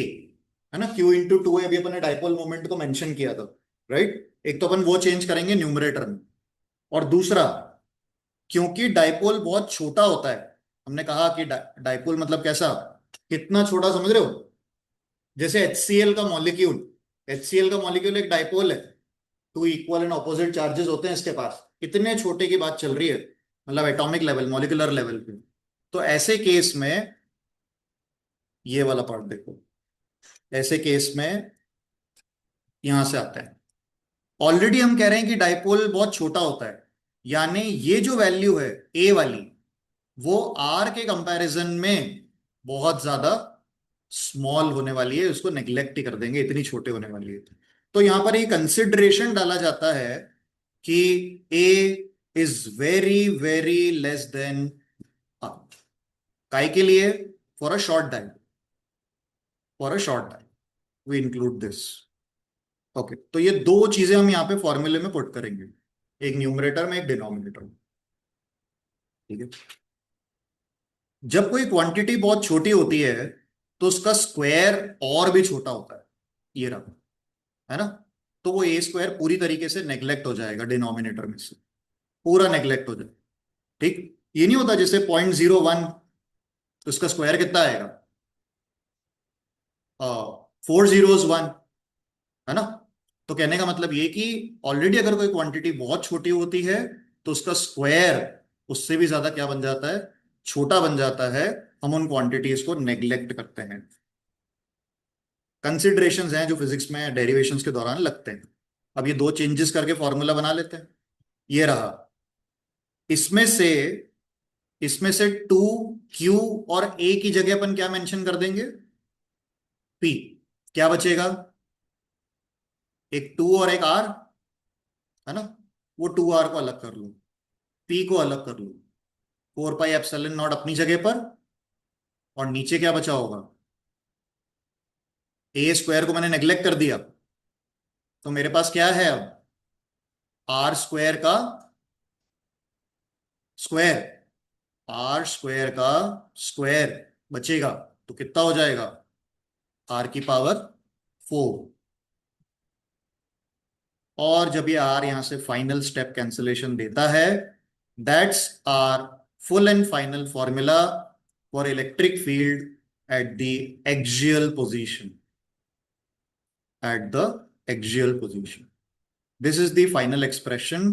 है ना। Q × 2A अभी अपन ने डाइपोल मोमेंट को मेंशन किया था, राइट। एक तो अपन वो चेंज करेंगे न्यूमरेटर में, और दूसरा क्योंकि डाइपोल बहुत छोटा होता है, हमने कहा कि डाइपोल मतलब कैसा, कितना छोटा, समझ रहे हो। जैसे HCl का मॉलिक्यूल, HCl का मॉलिक्यूल एक डाइपोल है, two equal and opposite charges होते हैं इसके पास। इतने छोटे की बात चल रही है, मतलब एटॉमिक लेवल, मॉलिक्यूलर लेवल पे। तो ऐसे केस में ये वाला पार्ट देखो, ऐसे केस में यहां से आता है। ऑलरेडी हम कह रहे हैं कि डाइपोल बहुत छोटा होता है, यानी ये जो वैल्यू है ए वाली, वो आर के कंपैरिजन में बहुत ज्यादा स्मॉल होने वाली है, उसको नेग्लेक्ट ही कर देंगे, इतनी छोटे होने वाली है। तो यहां पर ये कंसिडरेशन डाला जाता है कि a is very very less than r. काय के लिए, for a short time, for a short time we include this. Okay, तो ये दो चीजें हम यहाँ पे फॉर्मूले में पुट करेंगे, एक न्यूमरेटर में एक डिनोमिनेटर में। ठीक है। जब कोई क्वांटिटी बहुत छोटी होती है तो उसका स्क्वायर और भी छोटा होता है, ये रहा, है ना। तो वो ए स्क्वायर पूरी तरीके से नेग्लेक्ट हो जाएगा डिनोमिनेटर में से, पूरा नेग्लेक्ट हो जाएगा। ठीक। ये नहीं होता जैसे 0.01, तो उसका स्क्वायर कितना आएगा, 4 zeros 1, है ना। तो कहने का मतलब ये कि ऑलरेडी अगर कोई क्वांटिटी बहुत छोटी होती है तो उसका स्क्वायर उससे भी ज्यादा क्या बन जाता है, छोटा बन जाता है। हम उन क्वांटिटीज को नेग्लेक्ट करते हैं। कंसिडरेशंस हैं जो फिजिक्स में डेरिवेशंस के दौरान लगते हैं। अब ये दो चेंजेस करके फॉर्मूला बना लेते हैं। ये रहा। इसमें से इसमें से 2Q और A की जगह अपन क्या मेंशन कर देंगे, P। क्या बचेगा, एक 2 और एक R, है ना। वो 2R को अलग कर लो, P को अलग कर लो, 4 पाई एप्सिलॉन नॉट अपनी जगह पर, और नीचे क्या बचा होगा, ए स्क्वायर को मैंने नेग्लेक्ट कर दिया, तो मेरे पास क्या है अब, आर स्क्वायर का स्क्वायर, आर स्क्वायर का स्क्वायर बचेगा। तो कितना हो जाएगा, R⁴ और जब ये आर यहां से फाइनल स्टेप कैंसलेशन देता है, that's our full and final formula for electric field at the axial position, at the axial position. This is the final expression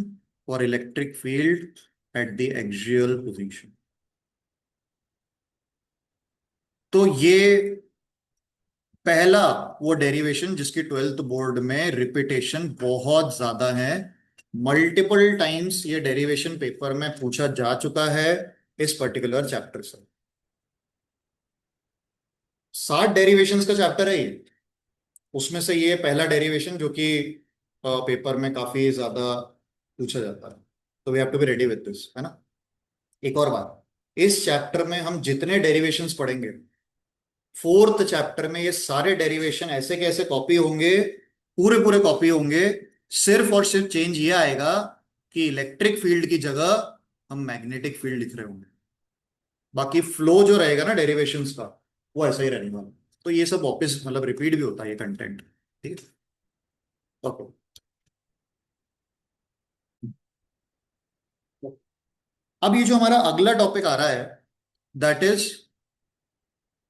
for electric field at the axial position. तो ये पहला वो derivation जिसकी 12th board में repetition बहुत ज्यादा है, multiple times ये डेरिवेशन पेपर में पूछा जा चुका है इस पर्टिकुलर चैप्टर से। 60 डेरिवेशंस का चैप्टर है ये, उसमें से ये पहला डेरिवेशन जो कि पेपर में काफी ज्यादा पूछा जाता है। तो we have to be ready with this, है ना। एक और बात, इस चैप्टर में हम जितने डेरिवेशंस पढ़ेंगे, 4th चैप्टर में ये सारे डेरिवेशन ऐसे के ऐसे कॉपी होंगे, पूरे पूरे कॉपी होंगे। सिर्फ और सिर्फ चेंज ये आएगा कि इलेक्ट्रिक फील्ड की जगह हम मैग्नेटिक फील्ड लिख रहे होंगे। बाकी फ्लो जो रहेगा ना डेरिवेशंस का, वो ऐसा ही रहने वाला। तो ये सब वापस मतलब रिपीट भी होता है ये कंटेंट। ठीक है। ओके। अब ये जो हमारा अगला टॉपिक आ रहा है, that is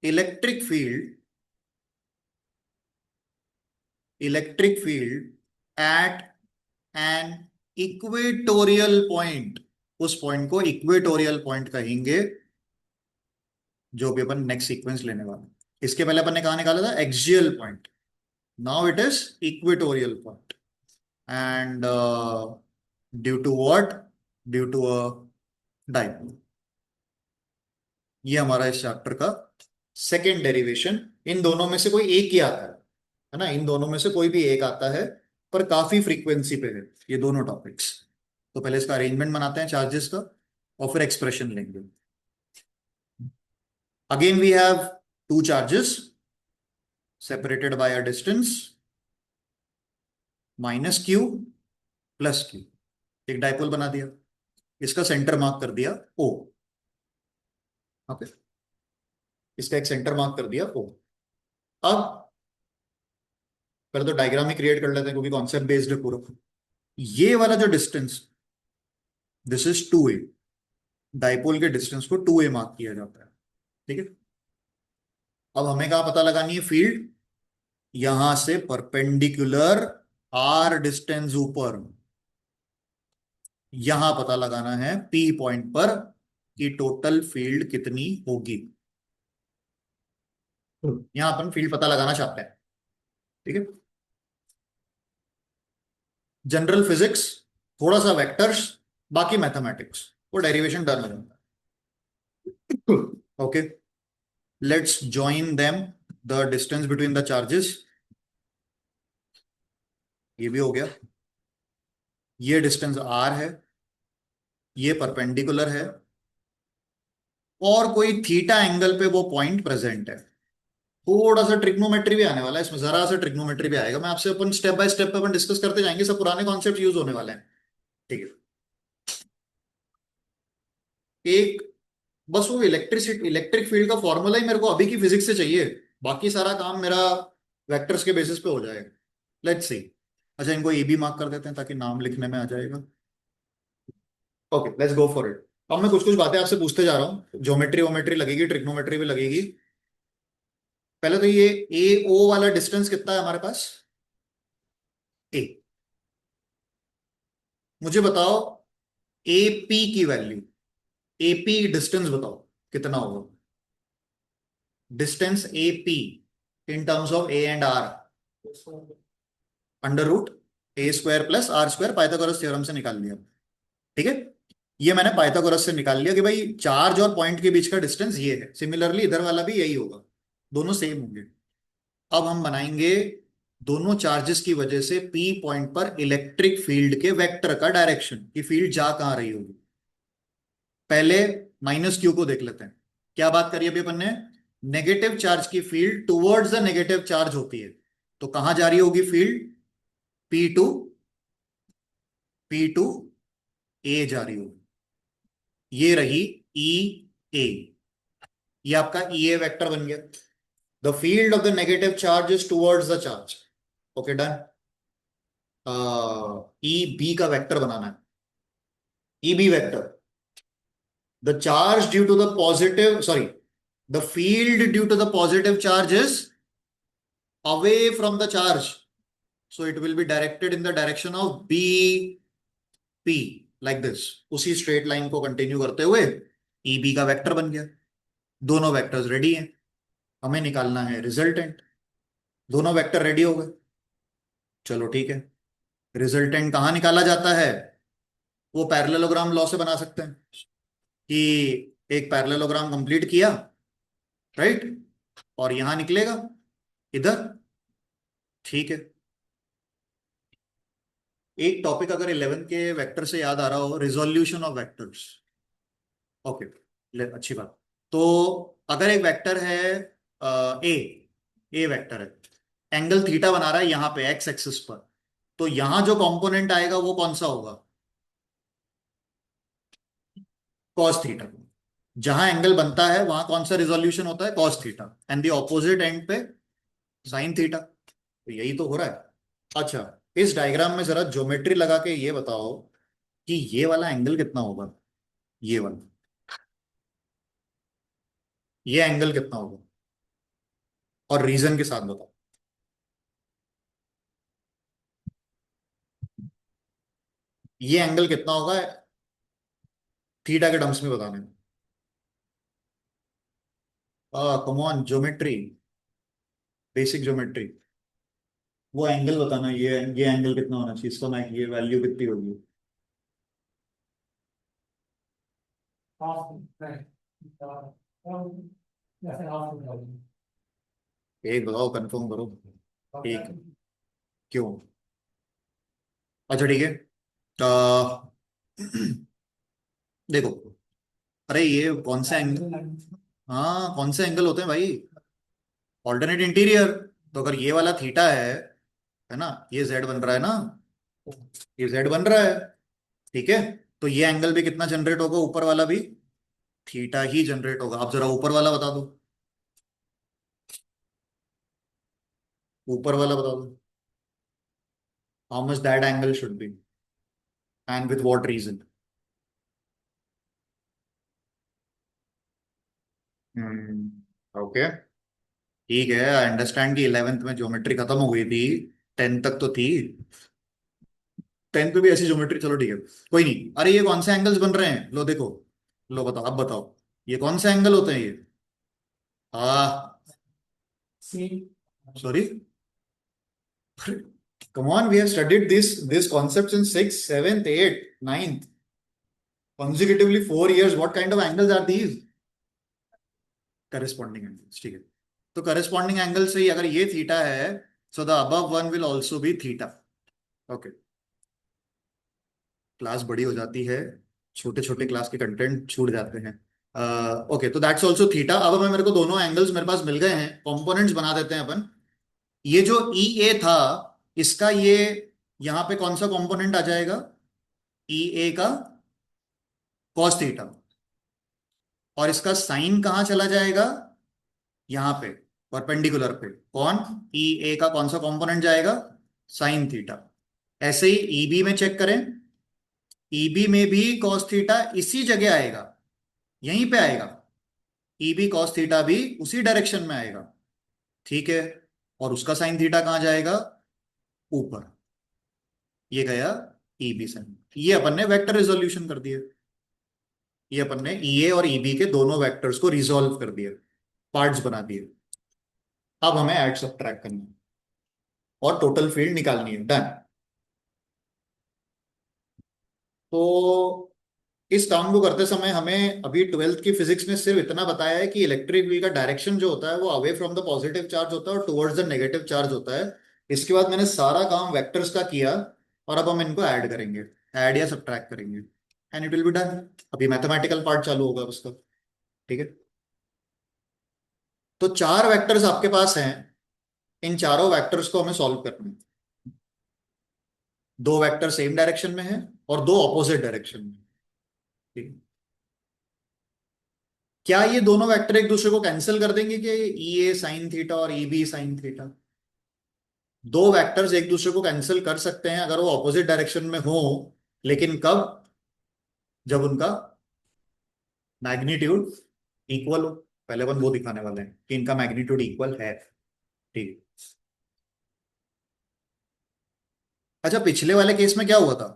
electric field, electric field at an equatorial point. उस पॉइंट को इक्वेटोरियल पॉइंट कहेंगे, जो भी अपन नेक्स्ट सीक्वेंस लेने वाले हैं। इसके पहले अपन ने कहा निकाला था, axial point. Now it is equatorial point. And due to what, due to a dipole. ये हमारा इस चैप्टर का सेकेंड डेरिवेशन। इन दोनों में से कोई एक ही आता है ना, इन दोनों में से कोई भी एक आता है, पर काफी फ्रीक्वेंसी पे है ये दोनों टॉपिक्स। तो पहले इसका अरेंजमेंट बनाते हैं चार्जेस का, और फिर एक्सप्रेशन लेंगे। Again we have two charges separated by a distance -q +q। एक डाइपोल बना दिया, इसका सेंटर मार्क कर दिया O। ओके, इसका एक सेंटर मार्क कर दिया O। अब पहले तो डायग्राम ही क्रिएट कर लेते हैं क्योंकि कॉन्सेप्ट बेस्ड है पूरा। ये वाला जो distance, this is 2a। Dipole के डिस्टेंस को 2a मार्क किया जाता है। ठीक है। अब हमें कहा पता लगानी है फील्ड, यहां से परपेंडिकुलर r डिस्टेंस ऊपर, यहां पता लगाना है P पॉइंट पर कि टोटल फील्ड कितनी होगी। यहां अपन फील्ड पता लगाना चाहते हैं। ठीक है। जनरल फिजिक्स, थोड़ा सा वेक्टर्स, बाकी मैथमेटिक्स, वो डेरिवेशन डन हो जाता है। Okay, let's join them, the distance between the charges, ये भी हो गया। ये डिस्टेंस r है, ये परपेंडिकुलर है, और कोई थीटा एंगल पे वो पॉइंट प्रेजेंट है। थोड़ा सा ट्रिग्नोमेट्री भी आने वाला है इसमें, जरा सा ट्रिग्नोमेट्री भी आएगा। मैं आपसे अपन स्टेप बाय स्टेप पे अपन डिस्कस करते जाएंगे, सब पुराने कॉन्सेप्ट यूज होने वाले हैं। ठीक है। एक, बस वो इलेक्ट्रिक फील्ड का फॉर्मूला ही मेरे को अभी की फिजिक्स से चाहिए, बाकी सारा काम मेरा वेक्टर्स के बेसिस पे हो जाएगा। Let's see. अच्छा, इनको ए बी मार्क कर देते हैं ताकि नाम लिखने में आ जाएगा। Okay, let's go for it. अब मैं कुछ कुछ बातें आपसे पूछते जा रहा हूँ, ज्योमेट्री वोमेट्री लगेगी, ट्रिग्नोमेट्री भी लगेगी। पहले तो ये ए ओ वाला डिस्टेंस कितना है हमारे पास? ए। मुझे बताओ ए पी की वैल्यू, ए पी डिस्टेंस बताओ कितना होगा? Distance A P in terms of a and r, under root a square plus r square, Pythagoras theorem से निकाल लिया। ठीक है। ये मैंने पाइथागोरस से निकाल लिया कि भाई चार्ज और पॉइंट के बीच का डिस्टेंस ये है। सिमिलरली इधर वाला भी यही होगा, दोनों सेम होंगे। अब हम बनाएंगे दोनों चार्जेस की वजह से पी पॉइंट पर इलेक्ट्रिक फील्ड के वेक्टर का डायरेक्शन, की फील्ड जा कहां रही होगी। पहले माइनस क्यू को देख लेते हैं। क्या बात करी अभी अपन ने? नेगेटिव चार्ज की field towards the negative charge होती है, तो कहां जा रही होगी field? P two, P two A जा रही होगी। ये रही ई ए, ये आपका ई ए वेक्टर बन गया। The field of the negative charge is towards the charge. Okay, done. E B का वेक्टर बनाना है। E B vector, the charge due to the positive, sorry, the field due to the positive charge is away from the charge, so it will be directed in the direction of b p, like this। उसी straight line को continue करते हुए ई B का vector बन गया। दोनों vectors ready हैं, हमें निकालना है रिजल्टेंट। दोनों वेक्टर रेडी हो गए, चलो ठीक है। रिजल्टेंट कहाँ निकाला जाता है? वो पैरेललोग्राम लॉ से बना सकते हैं कि एक पैरेललोग्राम कंप्लीट किया, राइट, और यहां निकलेगा इधर। ठीक है। एक टॉपिक अगर 11th के वेक्टर से याद आ रहा हो, रिजोल्यूशन ऑफ वेक्टर्स। ओके, अच्छी बात। तो अगर एक वेक्टर है ए, ए वेक्टर है, एंगल थीटा बना रहा है यहां पे एक्स एक्सिस पर, तो यहां जो कंपोनेंट आएगा वो कौन सा होगा? Cos theta. जहां एंगल बनता है वहां कौन सा रिजोल्यूशन होता है? Cos theta. And the opposite and पे साइन थीटा। तो यही तो हो रहा है। अच्छा, इस डायग्राम में जरा ज्योमेट्री लगा के ये बताओ कि ये वाला एंगल कितना होगा, ये वाला, ये एंगल कितना होगा, और रीजन के साथ बताओ। ये एंगल कितना होगा थीटा के टर्म्स में बताने में। Come on, geometry, basic geometry. वो एंगल बताना, ये एंगल कितना होना चाहिए इसका, मैं ये वैल्यू कितनी होगी? एक बताओ, कंफर्म करो। एक, क्यों? अच्छा ठीक है। अ, देखो, अरे ये कौन सा एंगल, हाँ कौन से एंगल होते हैं भाई? Alternate interior. तो अगर ये वाला थीटा है ना, ये जेड बन रहा है ना, ये जेड बन रहा है, ठीक है। तो ये एंगल भी कितना जनरेट होगा? ऊपर वाला भी थीटा ही जनरेट होगा। आप जरा ऊपर वाला बता दो, ऊपर वाला बता दो, how much that angle should be and with what reason? Okay, ठीक है। आई अंडरस्टैंड कि 11th में ज्योमेट्री खत्म हो गई थी, 10th तक तो थी। 10th में भी ऐसी ज्योमेट्री, चलो ठीक है, कोई नहीं। अरे ये कौन से एंगल्स बन रहे हैं, लो देखो, लो बताओ, अब बताओ ये कौन से एंगल होते हैं ये? हाँ, sorry, come on, we have studied this concepts in 6th, 7th, 8th, 9th, consecutively 4 years. What kind of angles are these? Corresponding angles, ठीक है। तो corresponding angle से ही अगर ये थीटा है, so the above one will also be theta। Okay, class बड़ी हो जाती है, छोटे छोटे क्लास के कंटेंट छूट जाते हैं। ओके, तो दैट्स ऑल्सो थीटा। अब हमें, मेरे को दोनों एंगल्स मेरे पास मिल गए हैं, कंपोनेंट्स बना देते हैं अपन। ये जो ई ए था, इसका ये यहां पे कौन सा कंपोनेंट आ जाएगा? ई ए का कॉस थीटा। और इसका साइन कहाँ चला जाएगा? यहां पे परपेंडिकुलर पे। कौन? ई ए का कौन सा कंपोनेंट जाएगा? Sine theta. ऐसे ही ईबी में चेक करें, ईबी में भी कॉस थीटा इसी जगह आएगा, यहीं पे आएगा। ईबी कॉस थीटा भी उसी डायरेक्शन में आएगा, ठीक है। और उसका साइन थीटा कहाँ जाएगा? ऊपर। ये गया ईबी साइन। ये अपन ने वेक्टर रिजोल्यूशन कर दिया। ये अपन ने ईए और ईबी के दोनों वेक्टर्स को रिजोल्व कर दिया, पार्ट्स बना दिए। अब हमें ऐड सब्ट्रैक्ट करना है और टोटल फील्ड निकालनी है। डन। तो इस काम को करते समय हमें अभी ट्वेल्थ की फिजिक्स ने सिर्फ इतना बताया है कि इलेक्ट्रिक व्हील का डायरेक्शन जो होता है वो away from the positive charge होता है और टुवर्ड्स द नेगेटिव चार्ज होता है। इसके बाद मैंने सारा काम वेक्टर्स का किया, और अब हम इनको ऐड करेंगे, ऐड या सब्ट्रैक्ट करेंगे, and it will be done. अभी मैथमेटिकल पार्ट चालू होगा उसका, ठीक है। तो चार वेक्टर्स आपके पास हैं, इन चारों वेक्टर्स को हमें सॉल्व करना है। दो वेक्टर सेम डायरेक्शन में है और दो ऑपोजिट डायरेक्शन में, ठीक है। क्या ये दोनों वेक्टर एक दूसरे को कैंसिल कर देंगे कि ई ए साइन थीटा और ई बी साइन थीटा? दो वेक्टर्स एक दूसरे को कैंसिल कर सकते हैं अगर वो ऑपोजिट डायरेक्शन में हो, लेकिन कब? जब उनका मैग्नीट्यूड इक्वल हो। पहले अपन वो दिखाने वाले हैं कि इनका मैग्नीट्यूड इक्वल है, ठीक। अच्छा, पिछले वाले केस में क्या हुआ था?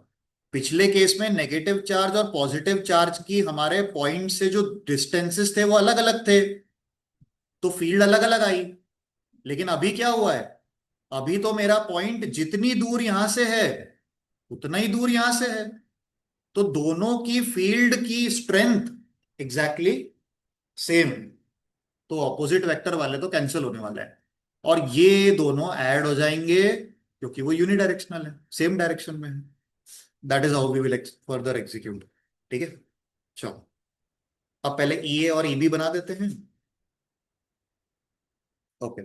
पिछले केस में नेगेटिव चार्ज और पॉजिटिव चार्ज की हमारे पॉइंट से जो डिस्टेंसेस थे वो अलग अलग थे, तो फील्ड अलग अलग आई। लेकिन अभी क्या हुआ है? अभी तो मेरा पॉइंट जितनी दूर यहां से है उतना ही दूर यहां से है, तो दोनों की फील्ड की स्ट्रेंथ एग्जैक्टली सेम। तो ऑपोजिट वेक्टर वाले तो कैंसिल होने वाला है, और ये दोनों ऐड हो जाएंगे क्योंकि वो यूनिडायरेक्शनल है, सेम डायरेक्शन में है। That is how we will further execute, ठीक है। चलो, अब पहले ई ए और ईबी बना देते हैं। Okay,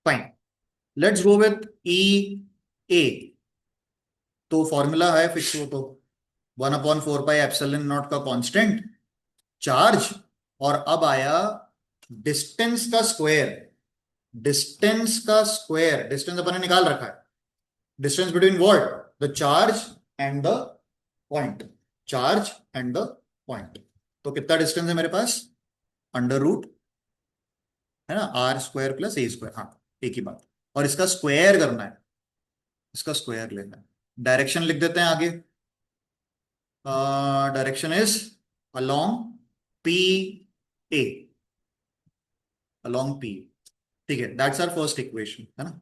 fine. Let's go with E A. तो फॉर्मूला है फिक्स, वो तो 1/4 पाई एप्सिलॉन नॉट का कांस्टेंट चार्ज, और अब आया डिस्टेंस का स्क्वायर। डिस्टेंस का स्क्वायर, डिस्टेंस अपन ने निकाल रखा है। Distance between what? The charge and the point. Charge and the point. तो कितना डिस्टेंस है मेरे पास? अंडर रूट, है ना, आर स्क्वायर प्लस ए स्क्वायर, हाँ, एक ही बात। और इसका स्क्वायर करना है, इसका स्क्वायर लेना है। डायरेक्शन लिख देते हैं आगे। Direction is along P A, along P. ठीक है, दैट्स आवर फर्स्ट इक्वेशन, है ना।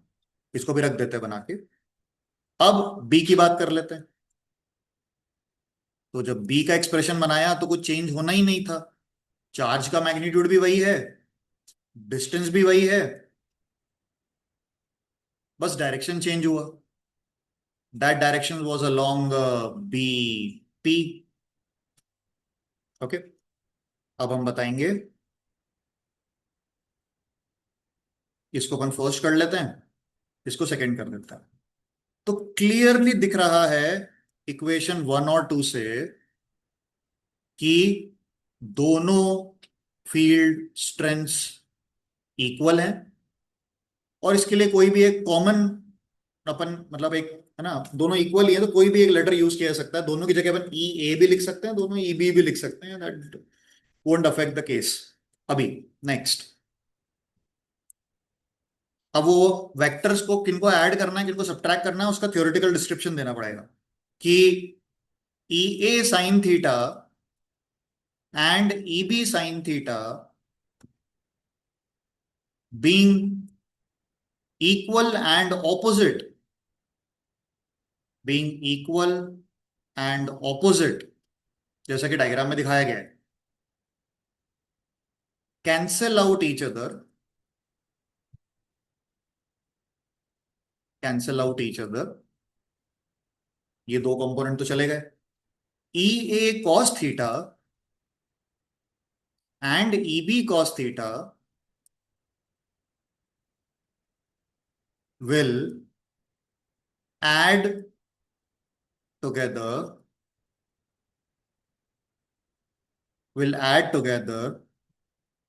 इसको भी रख देते हैं बना के। अब बी की बात कर लेते हैं। तो जब बी का एक्सप्रेशन बनाया तो कुछ चेंज होना ही नहीं था। चार्ज का मैग्नीट्यूड भी वही है, डिस्टेंस भी वही है, बस डायरेक्शन चेंज हुआ। That direction was along B P. Okay, अब हम बताएंगे, इसको अपन फर्स्ट कर लेते हैं, इसको सेकंड कर देते हैं। तो क्लियरली दिख रहा है इक्वेशन 1 और 2 से कि दोनों फील्ड स्ट्रेंथ्स इक्वल हैं, और इसके लिए कोई भी एक कॉमन, अपन मतलब एक, है ना, दोनों इक्वल ही है तो कोई भी एक लेटर यूज किया जा सकता है। दोनों की जगह अपन ई ए भी लिख सकते हैं, दोनों ई बी भी लिख सकते हैं, that won't affect the case. अभी नेक्स्ट, अब वो वेक्टर्स को किनको ऐड करना है किनको सब्ट्रैक्ट करना है उसका थ्योरेटिकल डिस्क्रिप्शन देना पड़ेगा, कि E A sine theta and E B sine theta being equal and opposite, being equal and opposite, जैसा कि डायग्राम में दिखाया गया है, cancel out each other, cancel out each other. ये दो कंपोनेंट तो चले गए। E A cos theta and EB cos theta will add together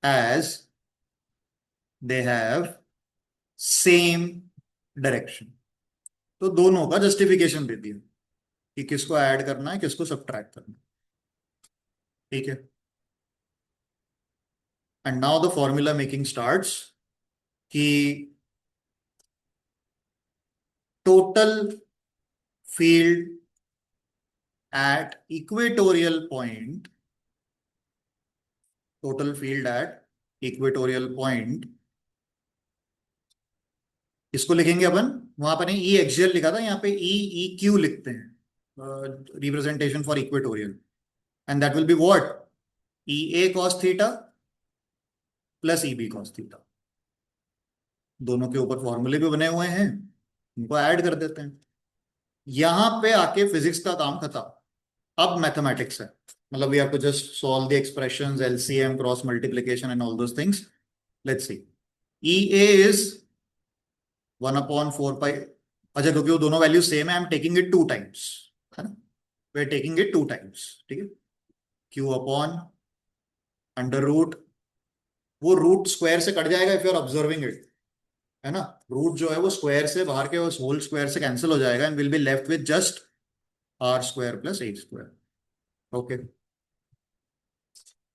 as they have same direction. तो दोनों का जस्टिफिकेशन दे दिया कि किसको ऐड करना है, किसको सब्ट्रैक्ट करना है। ठीक है, and now the formula making starts कि total field at equatorial point, total field at equatorial point, इसको लिखेंगे अपन, वहां पर ई एक्सियल लिखा था, यहाँ पे ई क्यू लिखते हैं, representation for equatorial, and that will be what, E A cos theta plus E B cos theta. दोनों के ऊपर फॉर्मूले भी बने हुए हैं, इनको ऐड कर देते हैं। यहां पे आके फिजिक्स का काम खत्म, अब मैथमेटिक्स है। मतलब we have to just solve the expressions, LCM, cross multiplication and all those things. Let's see, E A is 1/4 pi. अच्छा, क्योंकि वो दोनों वैल्यू सेम है, I am taking it two times, है ना, we are taking it two times. ठीक है, q upon under root, वो रूट स्क्वायर से कट जाएगा if you are observing it, है ना। रूट जो है वो स्क्वायर से, बाहर के उस होल स्क्वायर से कैंसिल हो जाएगा, and will be left with just r square plus A square. Okay,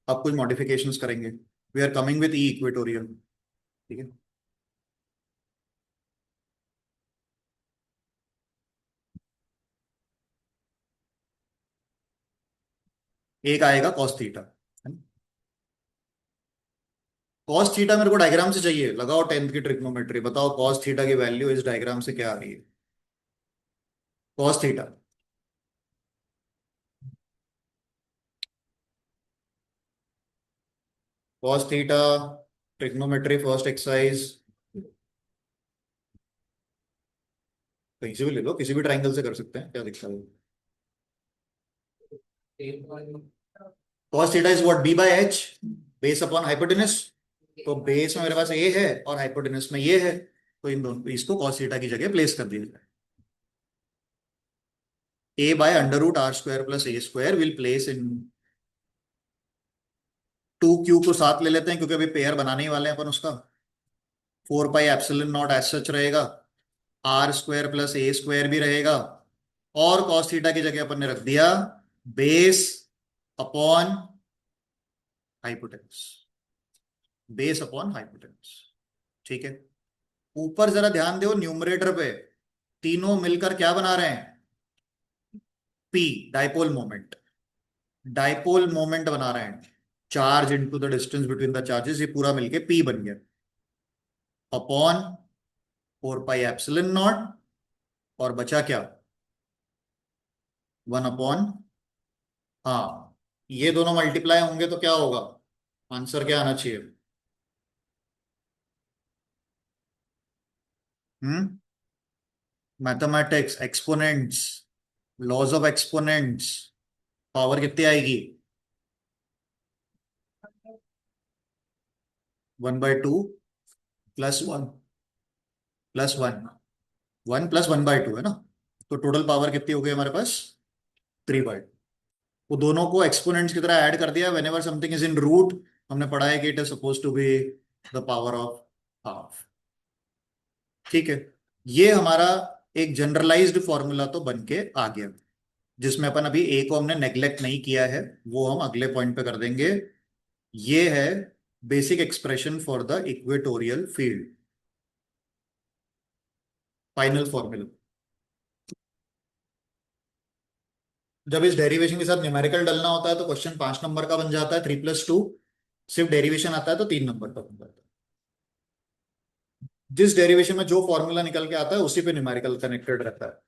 अब कुछ मॉडिफिकेशंस करेंगे। We are coming with E equatorial. ठीक है, एक आएगा कॉस थीटा। कॉस थीटा मेरे को डायग्राम से चाहिए, लगाओ 10th की ट्रिग्नोमेट्री, बताओ कॉस थीटा की वैल्यू इस डायग्राम से क्या आ रही है। Cos theta, cos theta, trigonometry first exercise, कहीं से भी ले लो, किसी भी ट्राइंगल से कर सकते हैं, क्या दिक्कत है। Cos theta is what, b by h, base upon hypotenuse. तो बेस में मेरे पास ए है और हाइपोटेनस में ये है, तो इन दोनों इसको कॉस थीटा की जगह प्लेस कर दिया जाए। A by under root r square plus A square will place in, two Q को साथ ले लेते हैं क्योंकि अभी पेयर बनाने ही वाले हैं अपन उसका। 4 pi epsilon naught as such रहेगा, आर स्क्वायर प्लस ए स्क्वायर भी रहेगा, और कॉस थीटा की जगह अपन ने रख दिया base upon hypotenuse, base upon hypotenuse. ठीक है, ऊपर जरा ध्यान दो न्यूमरेटर पे, तीनों मिलकर क्या बना रहे हैं, P, dipole moment, dipole moment बना रहे हैं। Charge into the distance between the charges, ये पूरा मिलके पी बन गया, अपॉन 4 पाई एप्सिलॉन नॉट, और बचा क्या, 1/, हाँ, ये दोनों मल्टीप्लाई होंगे तो क्या होगा, आंसर क्या आना चाहिए। Hmm, mathematics, exponents, laws of exponents, power कितनी आएगी, 1/2 +1 +1, 1 + 1/2 है ना। तो टोटल पावर कितनी हो गई हमारे पास, 3/2। वो दोनों को एक्सपोनेंट्स की तरह ऐड कर दिया, whenever something is in root, हमने पढ़ा है कि it is suppose to be the power of half. ठीक है, ये हमारा एक जनरलाइज्ड फॉर्मूला तो बन के आ गया, जिसमें अपन अभी ए को हमने नेग्लेक्ट नहीं किया है, वो हम अगले पॉइंट पे कर देंगे। ये है basic expression for the equatorial field, final formula. जब इस डेरिवेशन के साथ न्यूमेरिकल डलना होता है तो क्वेश्चन 5 नंबर का बन जाता है, 3+2। सिर्फ डेरिवेशन आता है तो 3 नंबर का बन जाता है। जिस डेरिवेशन में जो फॉर्मूला निकल के आता है उसी पे न्यूमेरिकल कनेक्टेड रहता है।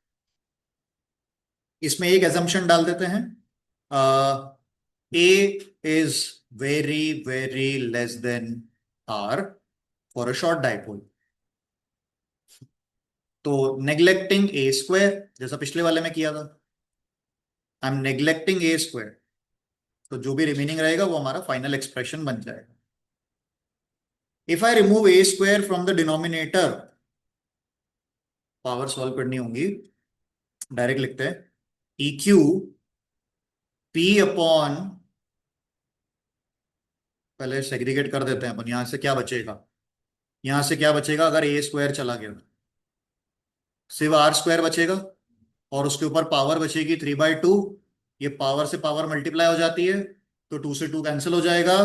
इसमें एक एजम्पशन डाल देते हैं, a is very very less than r for a short dipole. तो नेग्लेक्टिंग ए स्क्वायर, जैसा पिछले वाले में किया था, I am neglecting a square, तो जो भी रिमेनिंग रहेगा वो हमारा फाइनल एक्सप्रेशन बन जाएगा। If I remove A square from the denominator, power solve करनी होंगी, डायरेक्ट लिखते हैं ई क्यू पी अपॉन, पहले सेग्रीगेट कर देते हैं अपन, यहां से क्या बचेगा, यहां से क्या बचेगा अगर ए स्क्वायर चला गया, सिर्फ आर स्क्वायर बचेगा, और उसके ऊपर पावर बचेगी 3/2। ये पावर से पावर मल्टीप्लाई हो जाती है, तो 2 से 2 कैंसिल हो जाएगा,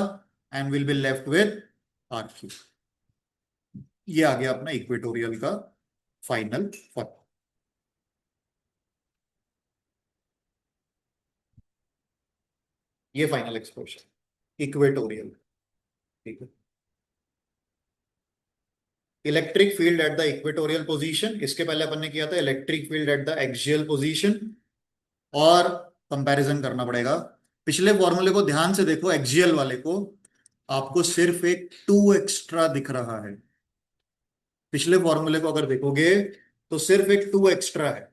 and will be left with r q. ये आ गया अपना इक्वेटोरियल का फाइनल फॉर्म। ये फाइनल एक्सप्रेशन इक्वेटोरियल। ठीक है, electric field at the equatorial position, इसके पहले अपन ने किया था electric field at the axial position, और कंपैरिजन करना पड़ेगा। पिछले फॉर्मूले को ध्यान से देखो, एक्सियल वाले को, आपको सिर्फ एक 2 एक्स्ट्रा दिख रहा है। पिछले फॉर्मूले को अगर देखोगे तो सिर्फ एक 2 एक्स्ट्रा है।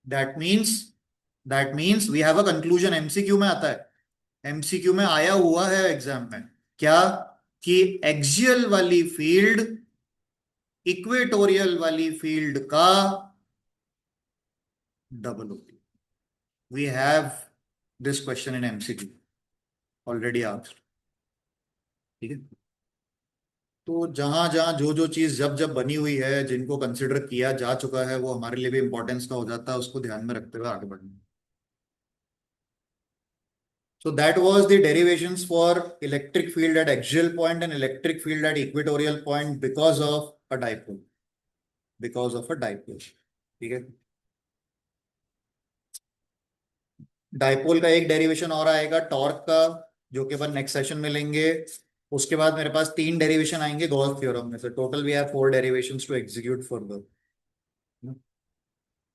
That means that means we have a conclusion, MCQ में आता है, एमसीक्यू में आया हुआ है एग्जाम में, क्या, कि एक्सियल वाली फील्ड इक्वेटोरियल वाली फील्ड का डबल होती है। We have this question in MCQ already asked. ठीक है, तो जहां जहां जो जो चीज जब जब बनी हुई है, जिनको कंसिडर किया जा चुका है, वो हमारे लिए भी इंपॉर्टेंस का हो जाता है, उसको ध्यान में रखते हुए आगे बढ़ना। So that was the derivations for electric field at axial point and electric field at equatorial point because of a dipole. Because of a dipole. ठीक है, डाइपोल का एक डेरिवेशन और आएगा टॉर्क का, जो कि अपन नेक्स्ट सेशन में लेंगे। उसके बाद मेरे पास 3 डेरिवेशन आएंगे गॉस थ्योरम में से। Total we have 4 derivations to execute further.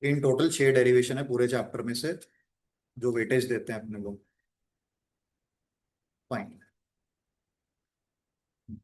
In total 6 derivation है पूरे चैप्टर में से, जो वेटेज देते हैं अपने लोग। फाइन।